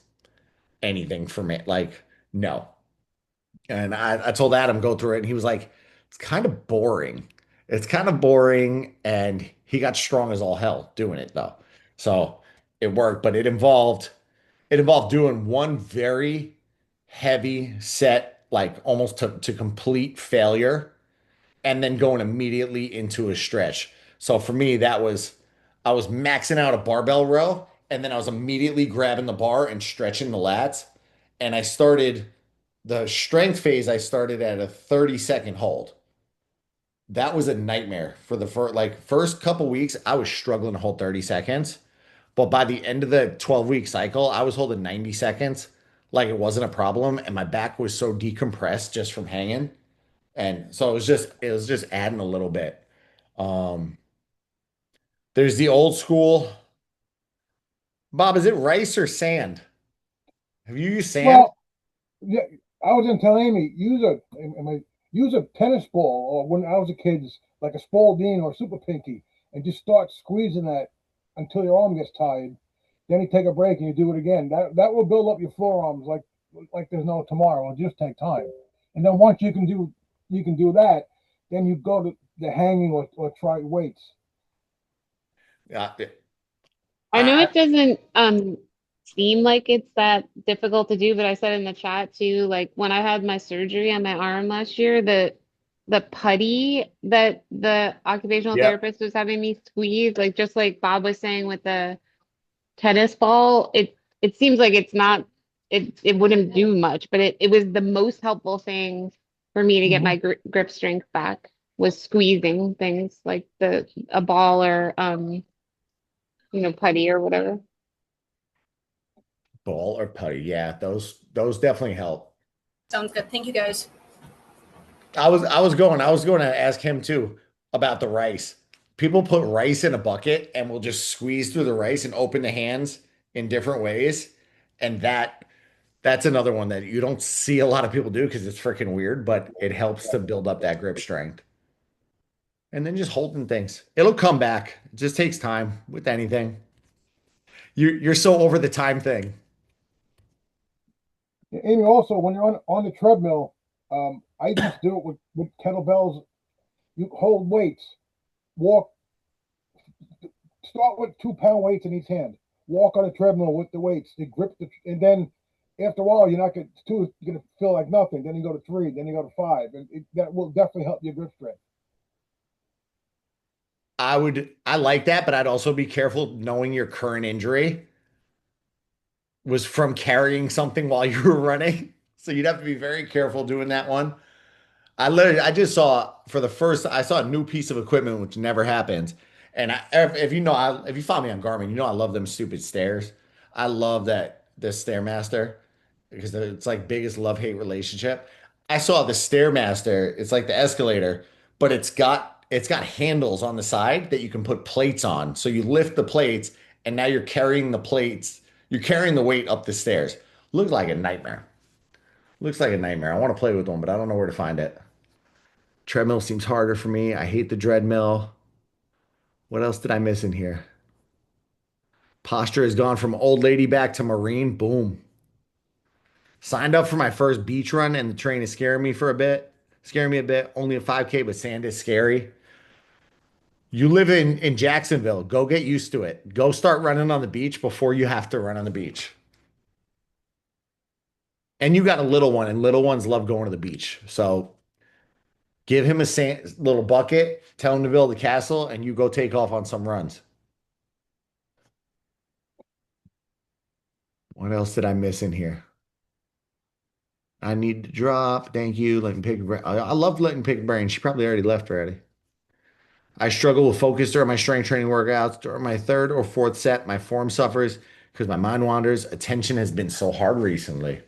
anything for me. Like, no. And I told Adam, go through it. And he was like, it's kind of boring. And he got strong as all hell doing it though. So it worked, but it involved doing one very heavy set, like almost to complete failure, and then going immediately into a stretch. So for me, I was maxing out a barbell row, and then I was immediately grabbing the bar and stretching the lats. And I started The strength phase, I started at a 30-second hold. That was a nightmare for the first couple weeks. I was struggling to hold 30 seconds. But by the end of the 12-week cycle, I was holding 90 seconds like it wasn't a problem. And my back was so decompressed just from hanging. And so it was just adding a little bit. Um, there's the old school. Bob, is it rice or sand? Have you used sand? Well, yeah, I was gonna tell Amy, use a tennis ball, or when I was a kid, like a Spalding or Super Pinky, and just start squeezing that until your arm gets tired. Then you take a break and you do it again. That will build up your forearms like there's no tomorrow. It'll just take time. And then once you can do that, then you go to the hanging or try weights. Yeah. I know it doesn't seem like it's that difficult to do, but I said in the chat too, like when I had my surgery on my arm last year, the putty that the occupational Yep. therapist was having me squeeze, like just like Bob was saying with the tennis ball, it seems like it's not it wouldn't do much, but it was the most helpful thing for me to get my grip strength back was squeezing things like a ball or putty or whatever. Ball or putty. Yeah, those definitely help. Sounds good. Thank you guys. I was going to ask him too about the rice. People put rice in a bucket and will just squeeze through the rice and open the hands in different ways. And that's another one that you don't see a lot of people do because it's freaking weird, but it helps to build up that grip strength. And then just holding things. It'll come back. It just takes time with anything. You're so over the time thing. Amy, also when you're on the treadmill, I just do it with kettlebells. You hold weights, walk. Start with 2 pound weights in each hand. Walk on a treadmill with the weights. They grip and then after a while you're not going to you're gonna feel like nothing. Then you go to 3, then you go to 5, and that will definitely help your grip strength. I like that, but I'd also be careful knowing your current injury was from carrying something while you were running. So you'd have to be very careful doing that one. I just saw I saw a new piece of equipment, which never happens. And if you follow me on Garmin, you know I love them stupid stairs. I love the Stairmaster because it's like biggest love-hate relationship. I saw the Stairmaster. It's like the escalator, but it's got handles on the side that you can put plates on. So you lift the plates, and now you're carrying the plates. You're carrying the weight up the stairs. Looks like a nightmare. Looks like a nightmare. I want to play with one, but I don't know where to find it. Treadmill seems harder for me. I hate the treadmill. What else did I miss in here? Posture has gone from old lady back to marine. Boom. Signed up for my first beach run, and the train is scaring me a bit. Only a 5K, but sand is scary. You live in Jacksonville. Go get used to it. Go start running on the beach before you have to run on the beach. And you got a little one, and little ones love going to the beach. So give him a little bucket, tell him to build a castle, and you go take off on some runs. What else did I miss in here? I need to drop. Thank you. Letting pick brain. I love letting pick brain. She probably already left already. I struggle with focus during my strength training workouts. During my third or fourth set, my form suffers because my mind wanders. Attention has been so hard recently.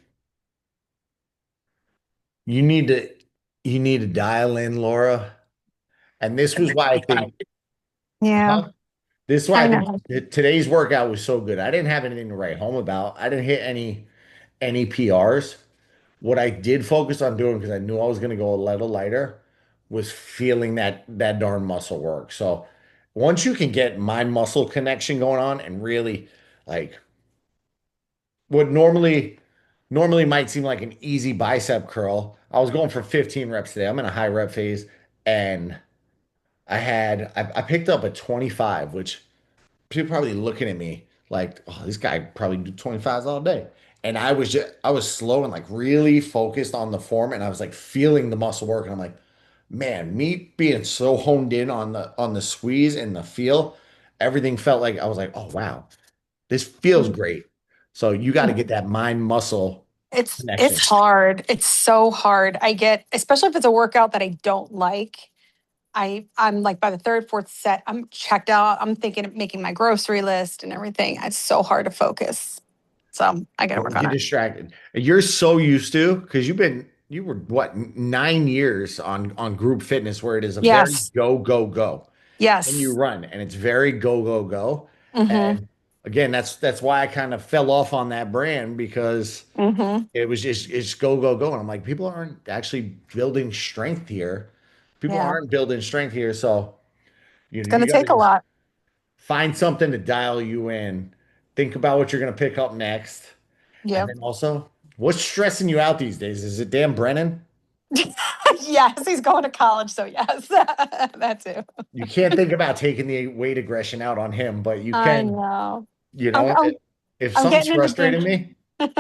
You need to dial in, Laura. And this was why I think, Yeah. this is why I I know. think today's workout was so good. I didn't have anything to write home about. I didn't hit any PRs. What I did focus on doing, because I knew I was going to go a little lighter, was feeling that darn muscle work. So once you can get mind muscle connection going on and really like what normally might seem like an easy bicep curl, I was going for 15 reps today. I'm in a high rep phase, and I picked up a 25, which people probably looking at me like, oh, this guy probably do 25s all day. And I was slow and like really focused on the form, and I was like feeling the muscle work. And I'm like, man, me being so honed in on the squeeze and the feel, everything felt like I was like, oh wow, this feels great. So you got to get that mind muscle connection. hard. It's so hard. I get, especially if it's a workout that I don't like. I'm like by the third, fourth set, I'm checked out. I'm thinking of making my grocery list and everything. It's so hard to focus. So I gotta work Don't on get it. distracted. You're so used to because you were what 9 years on group fitness where it is a very Yes. go go go. Yes. And you run and it's very go go go. Mm-hmm. And again, that's why I kind of fell off on that brand because Mm-hmm. it was just it's go go go. And I'm like, people aren't actually building strength here. People Yeah. aren't building strength here. So It's you gonna gotta take a just lot. find something to dial you in. Think about what you're gonna pick up next. And Yep. then also, what's stressing you out these days? Is it Dan Brennan? Yes, he's going to college, so yes. That too. You can't think about taking the weight aggression out on him, but you I can, know. you I'm, know, I'm, if I'm something's getting into frustrating gym. me, if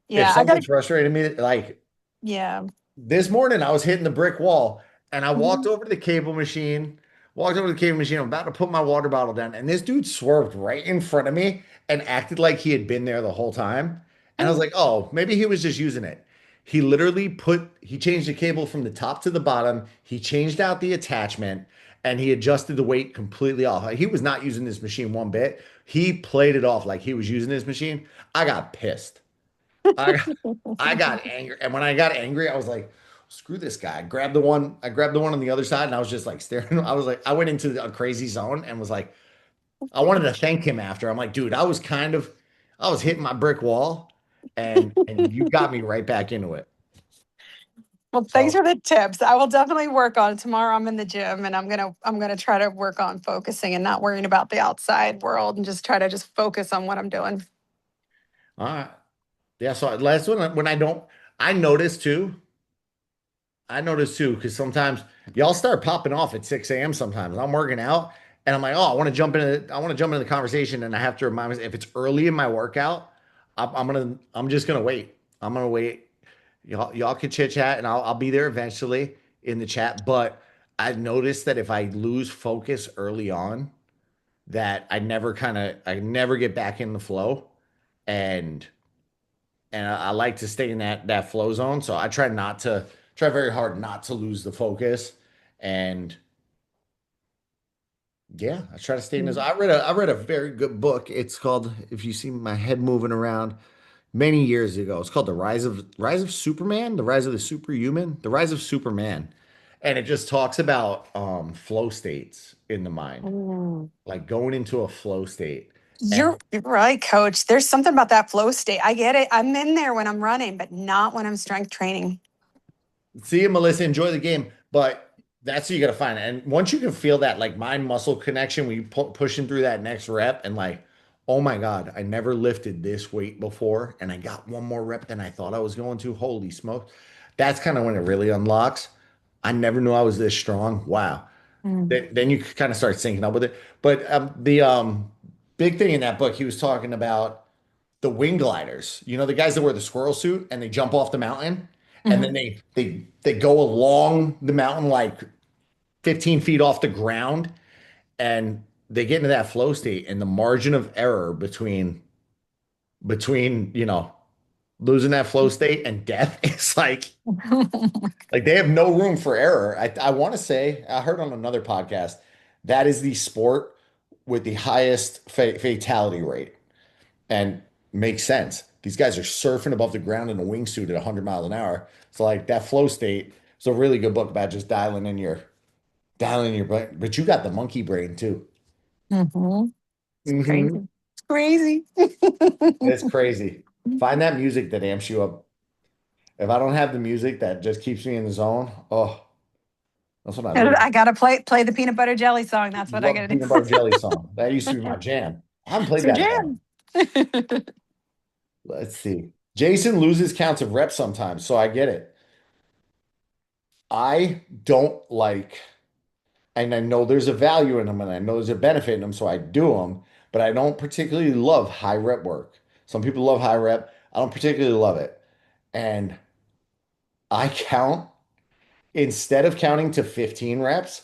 Yeah, I gotta, something's frustrating me, like yeah. this morning I was hitting the brick wall and I walked Mhm. over to the cable machine, I'm about to put my water bottle down, and this dude swerved right in front of me and acted like he had been there the whole time. And I was like, oh, maybe he was just using it. He changed the cable from the top to the bottom, he changed out the attachment, and he adjusted the weight completely off. He was not using this machine one bit. He played it off like he was using this machine. I got pissed. I I got angry, and when I got angry, I was like, "Screw this guy!" I grabbed the one on the other side, and I was just like staring. I was like, I went into a crazy zone and was like, I wanted to thank him after. I'm like, dude, I was hitting my brick wall, and you got me right back into it. Well, thanks So, for the tips. I will definitely work on it. Tomorrow I'm in the gym and I'm gonna try to work on focusing and not worrying about the outside world and just try to just focus on what I'm doing. all right, yeah. So last one when I don't, I notice too. I notice too, because sometimes y'all start popping off at 6 a.m. sometimes. I'm working out and I'm like, oh, I want to jump into the conversation. And I have to remind myself if it's early in my workout, I'm just gonna wait. I'm gonna wait. Y'all can chit chat and I'll be there eventually in the chat. But I've noticed that if I lose focus early on, that I never get back in the flow. And I like to stay in that flow zone. So I try very hard not to lose the focus. And yeah, I try to stay in this. I read a very good book. It's called, if you see my head moving around, many years ago. It's called The Rise of Superman, The Rise of the Superhuman, The Rise of Superman. And it just talks about flow states in the mind, Mm. like going into a flow state. You're right, coach. There's something about that flow state. I get it. I'm in there when I'm running, but not when I'm strength training. See you, Melissa. Enjoy the game. But that's what you got to find. And once you can feel that like mind muscle connection, when you pushing through that next rep and like, oh my God, I never lifted this weight before. And I got one more rep than I thought I was going to. Holy smoke. That's kind of when it really unlocks. I never knew I was this strong. Wow. Then you kind of start syncing up with it. But the big thing in that book, he was talking about the wing gliders. You know, the guys that wear the squirrel suit and they jump off the mountain and then they go along the mountain like 15 feet off the ground and they get into that flow state and the margin of error between losing that flow state and death is like they have no room for error. I want to say I heard on another podcast that is the sport with the highest fatality rate and makes sense. These guys are surfing above the ground in a wingsuit at 100 miles an hour. So like that flow state is a really good book about just dialing in your brain. But you got the monkey brain too. Mm-hmm. It's Mhm. crazy. It's crazy. It's crazy. Find that music that amps you up. If I don't have the music that just keeps me in the zone, oh, that's what I live. I gotta play the peanut butter jelly song. That's what I Love gotta the do. peanut butter jelly song. That used to be my jam. I haven't played It's your that in a while. jam. Let's see. Jason loses counts of reps sometimes, so I get it. I don't like, and I know there's a value in them and I know there's a benefit in them, so I do them, but I don't particularly love high rep work. Some people love high rep. I don't particularly love it. And I count, instead of counting to 15 reps,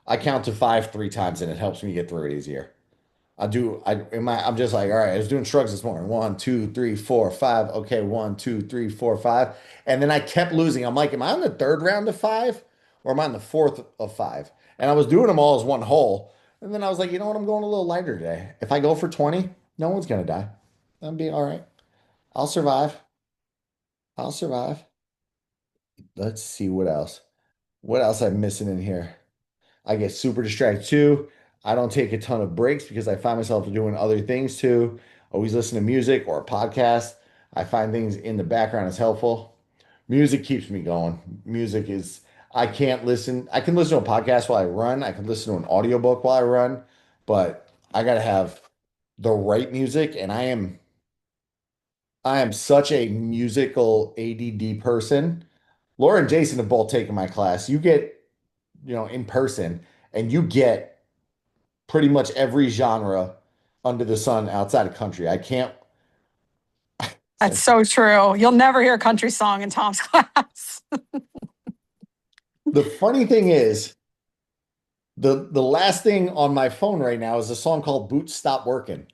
I count to 5 3 times and it helps me get through it easier. I'm just like, all right, I was doing shrugs this morning. 1, 2, 3, 4, 5. Okay, 1, 2, 3, 4, 5. And then I kept losing. I'm like, am I on the third round of 5 or am I on the fourth of 5? And I was doing them all as one hole. And then I was like, you know what? I'm going a little lighter today. If I go for 20, no one's gonna die. I'll be all right. I'll survive. I'll survive. Let's see what else. What else I'm missing in here? I get super distracted too. I don't take a ton of breaks because I find myself doing other things too. Always listen to music or a podcast. I find things in the background is helpful. Music keeps me going. Music is, I can't listen. I can listen to a podcast while I run. I can listen to an audiobook while I run, but I got to have the right music. And I am such a musical ADD person. Laura and Jason have both taken my class. You get, in person and you get pretty much every genre under the sun outside of country. I can't. That's so true. You'll never hear a country song in Tom's class. The funny thing is, the last thing on my phone right now is a song called Boots Stop Working.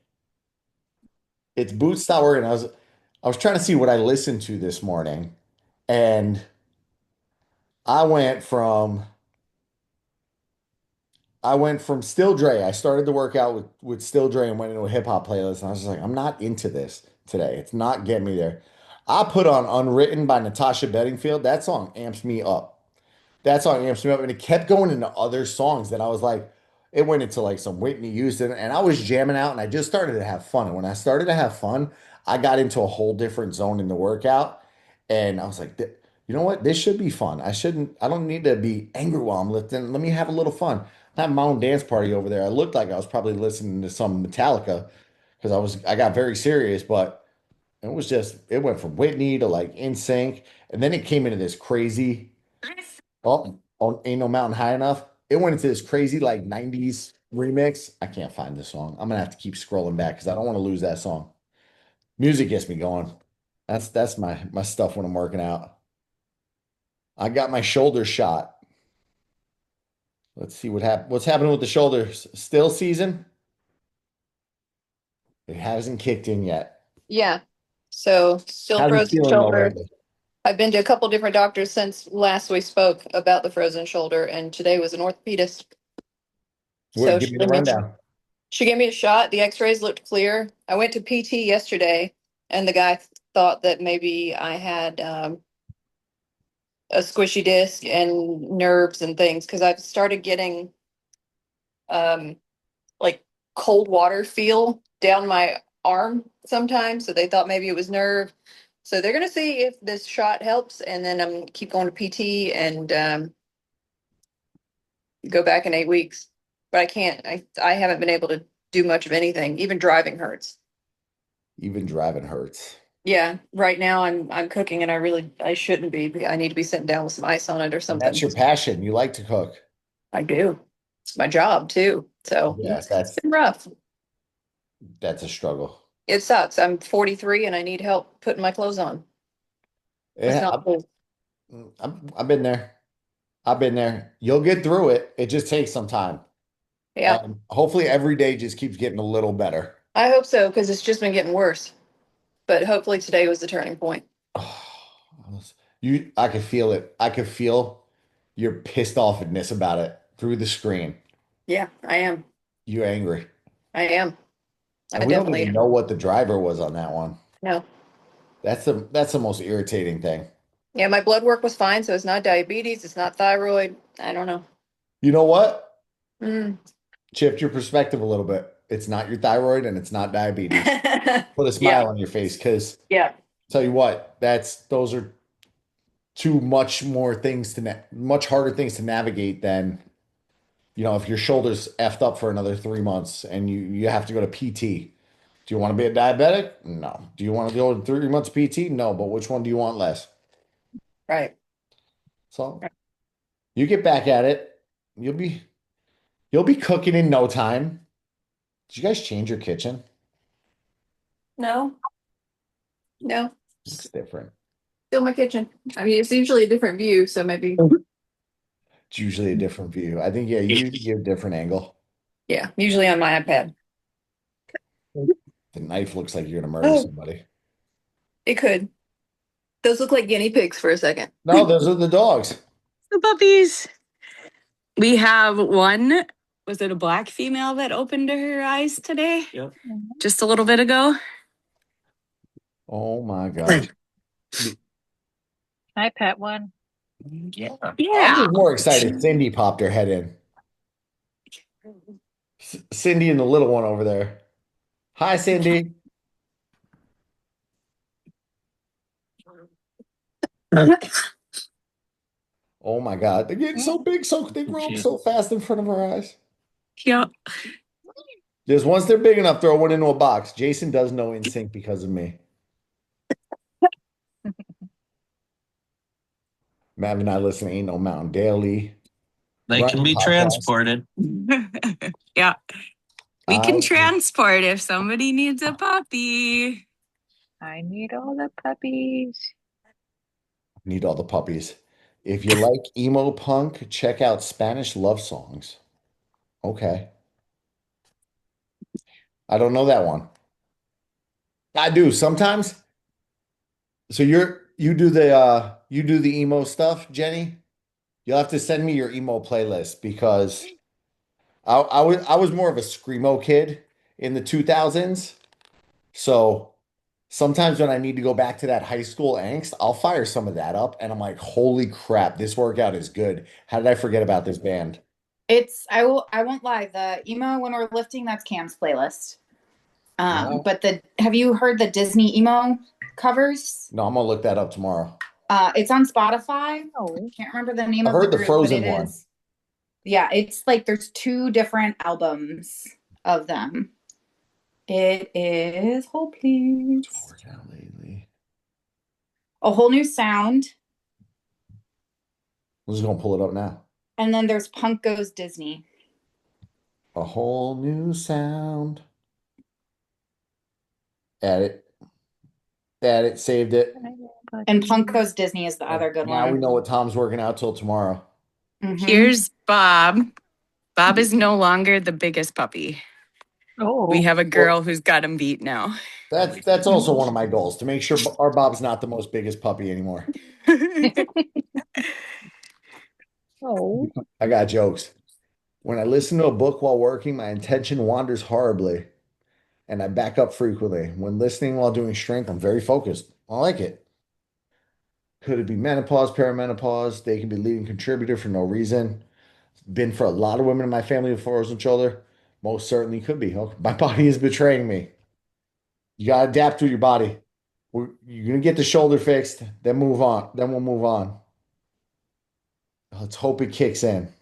It's Boots Stop Working. I was trying to see what I listened to this morning, and I went from Still Dre. I started the workout with Still Dre and went into a hip hop playlist. And I was just like, I'm not into this today. It's not getting me there. I put on Unwritten by Natasha Bedingfield. That song amps me up. That song amps me up. And it kept going into other songs that I was like, it went into like some Whitney Houston. And I was jamming out and I just started to have fun. And when I started to have fun, I got into a whole different zone in the workout. And I was like, you know what? This should be fun. I don't need to be angry while I'm lifting. Let me have a little fun. I have my own dance party over there. I looked like I was probably listening to some Metallica because I got very serious, but it went from Whitney to like NSYNC, and then it came into this crazy, Ain't No Mountain High Enough. It went into this crazy like 90s remix. I can't find this song. I'm gonna have to keep scrolling back because I don't want to lose that song. Music gets me going. That's my stuff when I'm working out. I got my shoulder shot. Let's see what's happening with the shoulders. Still season? It hasn't kicked in yet. Yeah. So still How you frozen feeling shoulder. already? I've been to a couple different doctors since last we spoke about the frozen shoulder, and today was an orthopedist. So Give me the rundown. she gave me a shot. The x-rays looked clear. I went to PT yesterday, and the guy thought that maybe I had a squishy disc and nerves and things because I've started getting like cold water feel down my arm sometimes. So they thought maybe it was nerve. So they're gonna see if this shot helps, and then I'm keep going to PT and go back in 8 weeks. But I can't. I haven't been able to do much of anything. Even driving hurts. Even driving hurts. Yeah, right now I'm cooking and I shouldn't be. I need to be sitting down with some ice on it or And something. that's your passion. You like to cook. I do. It's my job too. So Yes, it's been rough. that's a struggle. It sucks. I'm 43 and I need help putting my clothes on. It's Yeah, not cool. I've been there. I've been there. You'll get through it. It just takes some time. Yeah, And hopefully every day just keeps getting a little better. I hope so because it's just been getting worse. But hopefully today was the turning point. I could feel it. I could feel your pissed offness about it through the screen. Yeah, I am. You angry. I am. I And we don't definitely even am. know what the driver was on that one. No. That's the most irritating thing. Yeah, my blood work was fine, so it's not diabetes, it's not thyroid. I don't know. You know what? Mm. Shift your perspective a little bit. It's not your thyroid and it's not diabetes. Put a smile on your face because Yeah. tell you what, those are two much harder things to navigate than, if your shoulder's effed up for another 3 months and you have to go to PT. Do you want to be a diabetic? No. Do you want to go to 3 months PT? No. But which one do you want less? Right. So you get back at it. You'll be cooking in no time. Did you guys change your kitchen? No. No. It's different. Still my kitchen. I mean, it's usually a different view, so maybe. It's usually a different view. I think, yeah, you give a different angle. Yeah, usually on my iPad. The knife looks like you're gonna murder somebody. It could. Those look like guinea pigs for a second. No, those are the dogs. The puppies. We have one. Was it a black female that opened her eyes today? Yep. Just a little bit ago. Oh my god. I pet one. Yeah. I'm just more excited. Cindy popped her head in. Cindy and the little one over there. Hi, Cindy. Oh my god, they're getting so big, so they grow up so fast in front of our eyes. Yeah. Just once they're big enough, throw one into a box. Jason does know NSYNC because of me. Mav and I listen to Ain't No Mountain Daily. They can be transported. Yeah. We can transport if somebody needs a puppy. I need all the puppies. Need all the puppies. If you like emo punk, check out Spanish Love Songs. Okay. I don't know that one. I do sometimes. So you do the emo stuff, Jenny? You'll have to send me your emo playlist because I was more of a screamo kid in the 2000s. So sometimes when I need to go back to that high school angst, I'll fire some of that up and I'm like, holy crap, this workout is good. How did I forget about this band? I won't lie, the emo when we're lifting, that's Cam's playlist. But have you heard the Disney emo covers? No, I'm gonna look that up tomorrow. It's on Spotify. Oh, can't remember the name I've of heard the group, Frozen but it one. is. Yeah, it's like there's 2 different albums of them. It is, hold please. A Whole New Sound. I'm just gonna pull it up now. And then there's Punk Goes Disney. A Whole New Sound. Add it, saved it. And Punk Goes Disney is the other good Now one. we know what Tom's working out till tomorrow. Here's Bob. Bob is no longer the biggest puppy. Oh. We have a girl who's got him beat now. That's also one of my goals, to make sure our Bob's not the most biggest puppy anymore. Oh. I got jokes. When I listen to a book while working, my attention wanders horribly and I back up frequently. When listening while doing strength, I'm very focused. I like it. Could it be menopause, perimenopause? They can be leading contributor for no reason. Been for a lot of women in my family with frozen shoulder. Most certainly could be. Oh, my body is betraying me. You gotta adapt to your body. You're gonna get the shoulder fixed, then move on. Then we'll move on. Let's hope it kicks in.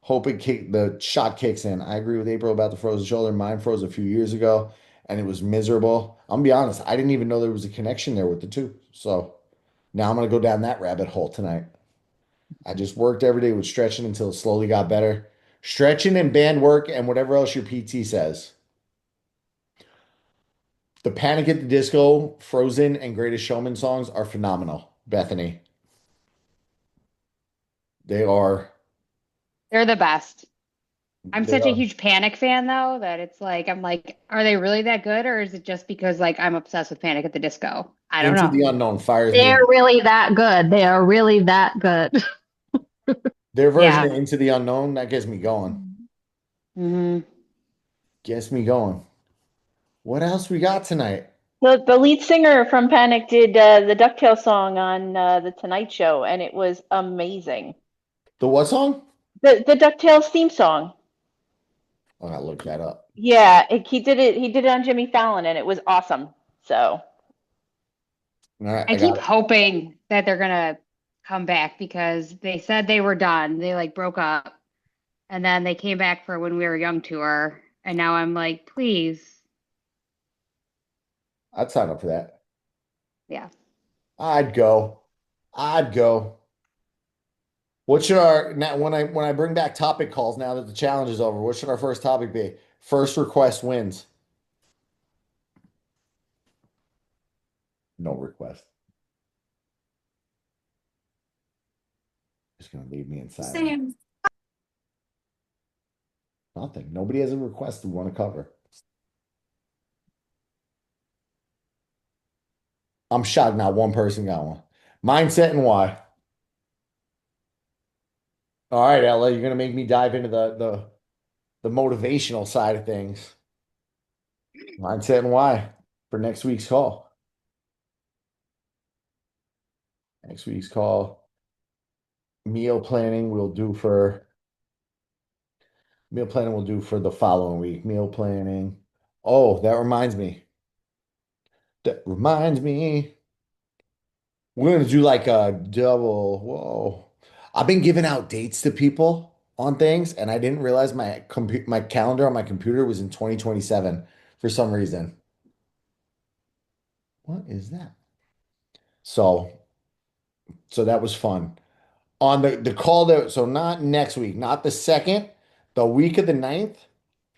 The shot kicks in. I agree with April about the frozen shoulder. Mine froze a few years ago, and it was miserable. I'm gonna be honest. I didn't even know there was a connection there with the two. So now I'm gonna go down that rabbit hole tonight. I just worked every day with stretching until it slowly got better. Stretching and band work and whatever else your PT says. The Panic at the Disco, Frozen, and Greatest Showman songs are phenomenal, Bethany. They're the best. I'm They such a are. huge Panic fan though that it's like I'm like, are they really that good, or is it just because like I'm obsessed with Panic at the Disco? I don't Into know. the Unknown fires me. They're really that good. They are really that good. Their version Yeah. of Into the Unknown, that gets me going. Gets me going. What else we got tonight? The lead singer from Panic did the DuckTales song on the Tonight Show, and it was amazing. The what song? The DuckTales theme song. Oh, I gotta look that up. Yeah, he did it. He did it on Jimmy Fallon, and it was awesome. So All right, I I keep got it. hoping that they're gonna come back because they said they were done. They like broke up, and then they came back for When We Were Young tour, and now I'm like, please, I'd sign up for that. yeah. I'd go. What should our now when I bring back topic calls now that the challenge is over? What should our first topic be? First request wins. No request. Just gonna leave me in silence. Same. Nothing. Nobody has a request we want to cover. I'm shocked not one person got one. Mindset and why. All right, Ella, you're gonna make me dive into the motivational side of things. Mindset and why for next week's call. Next week's call. Meal planning we'll do for the following week. Meal planning. Oh, that reminds me. We're gonna do like a double. Whoa. I've been giving out dates to people on things, and I didn't realize my calendar on my computer was in 2027 for some reason. What is that? So that was fun. On the call so not next week, not the second, the week of the 9th,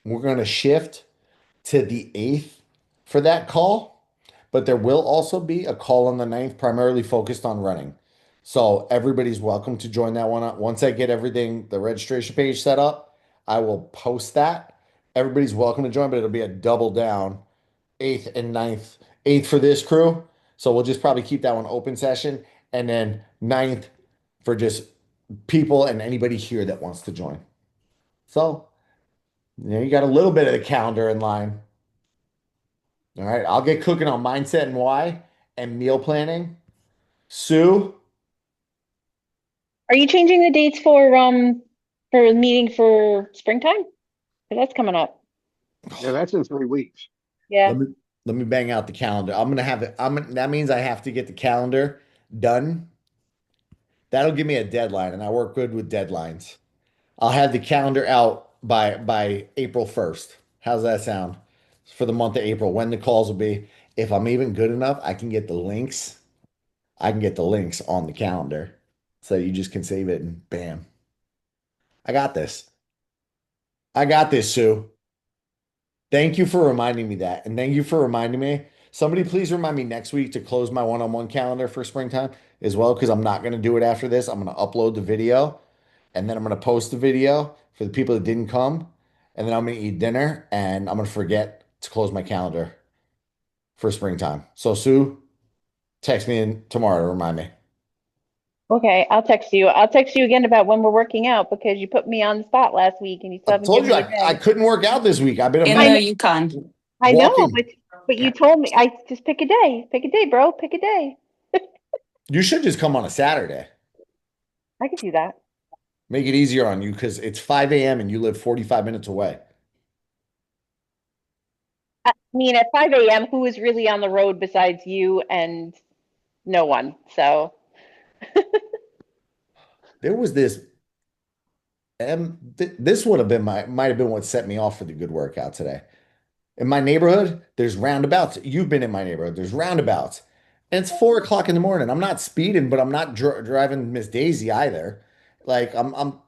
we're gonna shift to the 8th for that call. But there will also be a call on the 9th primarily focused on running. So everybody's welcome to join that one. Once I get everything, the registration page set up, I will post that. Everybody's welcome to join, but it'll be a double down 8th and 9th. 8th for this crew. So we'll just probably keep that one open session. And then 9th for just people and anybody here that wants to join. So, you got a little bit of the calendar in line. All right, I'll get cooking on mindset and why and meal planning. Sue, Are you changing the dates for the meeting for springtime? 'Cause that's coming up. Yeah, that's in 3 weeks. Yeah. let me bang out the calendar. I'm gonna have it. That means I have to get the calendar done. That'll give me a deadline, and I work good with deadlines. I'll have the calendar out by April 1st. How's that sound? For the month of April, when the calls will be. If I'm even good enough, I can get the links. I can get the links on the calendar. So you just can save it and bam. I got this. Sue. Thank you for reminding me that. And thank you for reminding me. Somebody please remind me next week to close my one-on-one calendar for springtime as well, because I'm not going to do it after this. I'm going to upload the video and then I'm going to post the video for the people that didn't come. And then I'm going to eat dinner and I'm going to forget to close my calendar for springtime. So Sue, text me in tomorrow to remind me. Okay, I'll text you. I'll text you again about when we're working out because you put me on the spot last week and you still I haven't told given you me a I day. couldn't work out this week. I've been In the Yukon. I know, walking. but you told me I just pick a day. Pick a day, bro. Pick a day. You should just come on a Saturday. I could do that. Make it easier on you because it's 5 a.m. and you live 45 minutes away. I mean, at 5 a.m., who is really on the road besides you and no one? So There was this, and this would have been might have been what set me off for the good workout today. In my neighborhood, there's roundabouts. You've been in my neighborhood. There's roundabouts, and it's 4 o'clock in the morning. I'm not speeding, but I'm not driving Miss Daisy either. Like I'm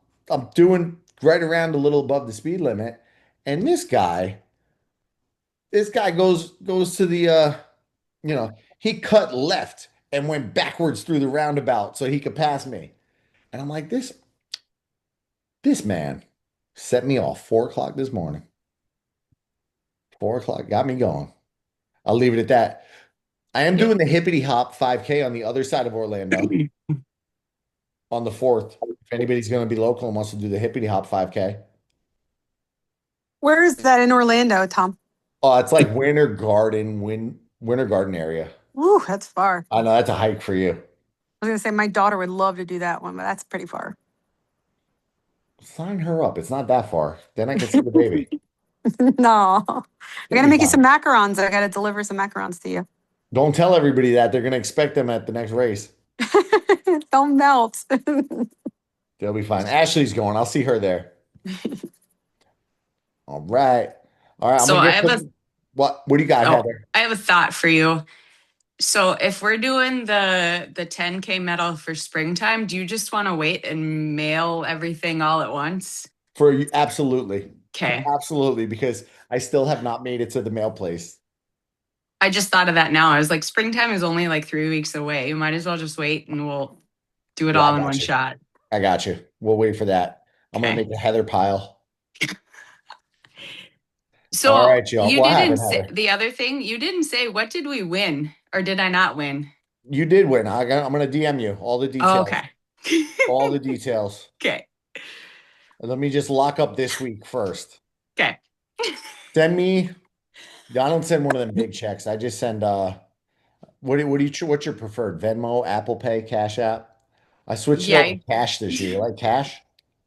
doing right around a little above the speed limit, and this guy goes to the he cut left and went backwards through the roundabout so he could pass me. And I'm like, this man set me off 4 o'clock this morning. 4 o'clock got me going. I'll leave it at that. I am doing the hippity hop 5K on the other side of Orlando on the 4th. If anybody's going to be local and wants to do the hippity hop 5K. Where is that in Orlando, Tom? Oh, it's like Winter Garden area. Ooh, that's far. I know that's a hike for you. I was gonna say my daughter would love to do that one, but that's pretty far. Sign her up. It's not that far. Then I can see the baby. No. I gotta make you some macarons. I gotta deliver some macarons to you. Don't tell everybody that. They're going to expect them at the next race. Don't melt. They'll be fine. Ashley's going. I'll see her there. All right. So I have what do you got, Heather? I have a thought for you. So if we're doing the 10K medal for springtime, do you just want to wait and mail everything all at once? For you, absolutely. Okay. Absolutely, because I still have not made it to the mail place. I just thought of that now. I was like, springtime is only like 3 weeks away. You might as well just wait and we'll do it all in one shot. I got you. We'll wait for that. I'm going to make a Heather pile. So all right, y'all. you What didn't happened, say Heather? the other thing. You didn't say what did we win or did I not win? You did win. I'm gonna DM you all the details. Oh, okay. All the details. Okay. Let me just lock up this week first. Okay. Send me. I don't send one of them big checks. I just send what's your preferred? Venmo, Apple Pay, Cash App? I switched it Yeah. up to cash this year. You like cash?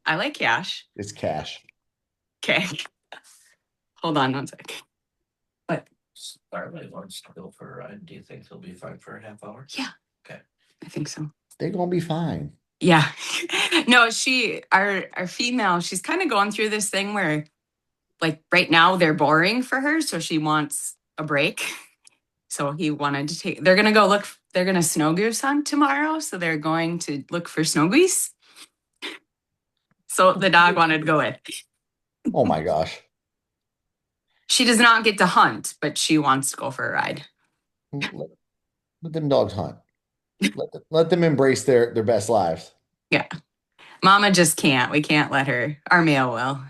I like cash. It's cash. Okay. Hold on one sec. What? Starlight wants to go for a ride. Do you think he'll be fine for a half hour? Yeah. Okay. I think so. They're gonna be fine. Yeah. No, our female, she's kind of going through this thing where like right now they're boring for her, so she wants a break. So they're gonna snow goose hunt tomorrow. So they're going to look for snow geese. So the dog wanted to go with. Oh my gosh. She does not get to hunt, but she wants to go for a ride. Let them dogs hunt. Let them embrace their best lives. Yeah. Mama just can't. We can't let her. Our male will.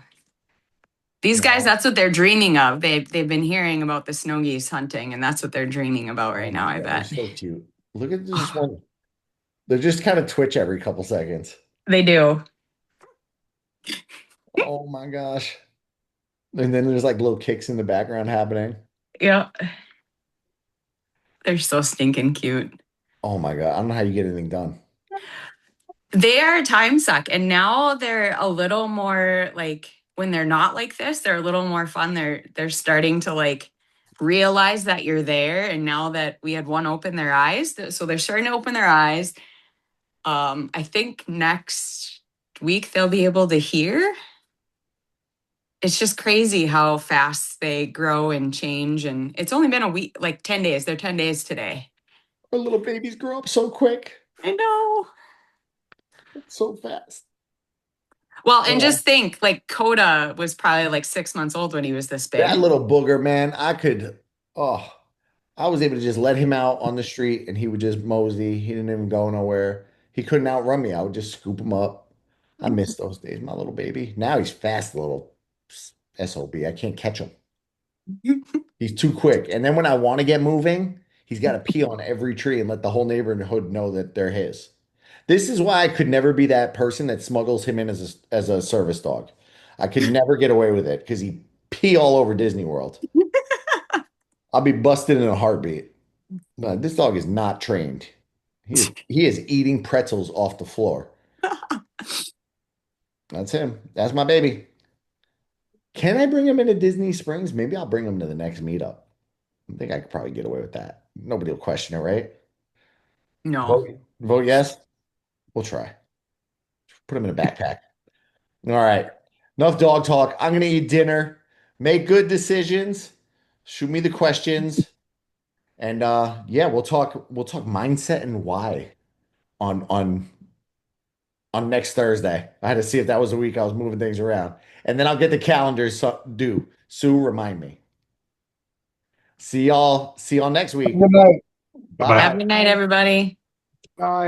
These guys, that's what they're dreaming of. They've been hearing about the snow geese hunting, and that's what they're dreaming about right now, I bet. They're so cute. Look at this one. They just kind of twitch every couple seconds. They do. Oh my gosh. And then there's like little kicks in the background happening. Yeah. They're so stinking cute. Oh my God. I don't know how you get anything done. They are a time suck. And now they're a little more like, when they're not like this, they're a little more fun. They're starting to like realize that you're there. And now that we had one open their eyes, so they're starting to open their eyes. I think next week they'll be able to hear. It's just crazy how fast they grow and change. And it's only been a week, like 10 days. They're 10 days today. Our little babies grow up so quick. I know. It's so fast. Well, and just think, like Coda was probably like 6 months old when he was this big. That little booger, man, I was able to just let him out on the street and he would just mosey. He didn't even go nowhere. He couldn't outrun me. I would just scoop him up. I miss those days, my little baby. Now he's fast, little SOB. I can't catch him. He's too quick. And then when I want to get moving, he's got to pee on every tree and let the whole neighborhood know that they're his. This is why I could never be that person that smuggles him in as a service dog. I could never get away with it because he pee all over Disney World. I'll be busted in a heartbeat. But this dog is not trained. He is eating pretzels off the floor. That's him. That's my baby. Can I bring him into Disney Springs? Maybe I'll bring him to the next meetup. I think I could probably get away with that. Nobody will question it, right? No. Vote yes? We'll try. Put him in a backpack. All right. Enough dog talk. I'm going to eat dinner. Make good decisions. Shoot me the questions. And yeah, we'll talk mindset and why on next Thursday. I had to see if that was a week I was moving things around. And then I'll get the calendars due. Sue, remind me. See y'all next week. Good night. Bye. Have a good night, everybody. Bye.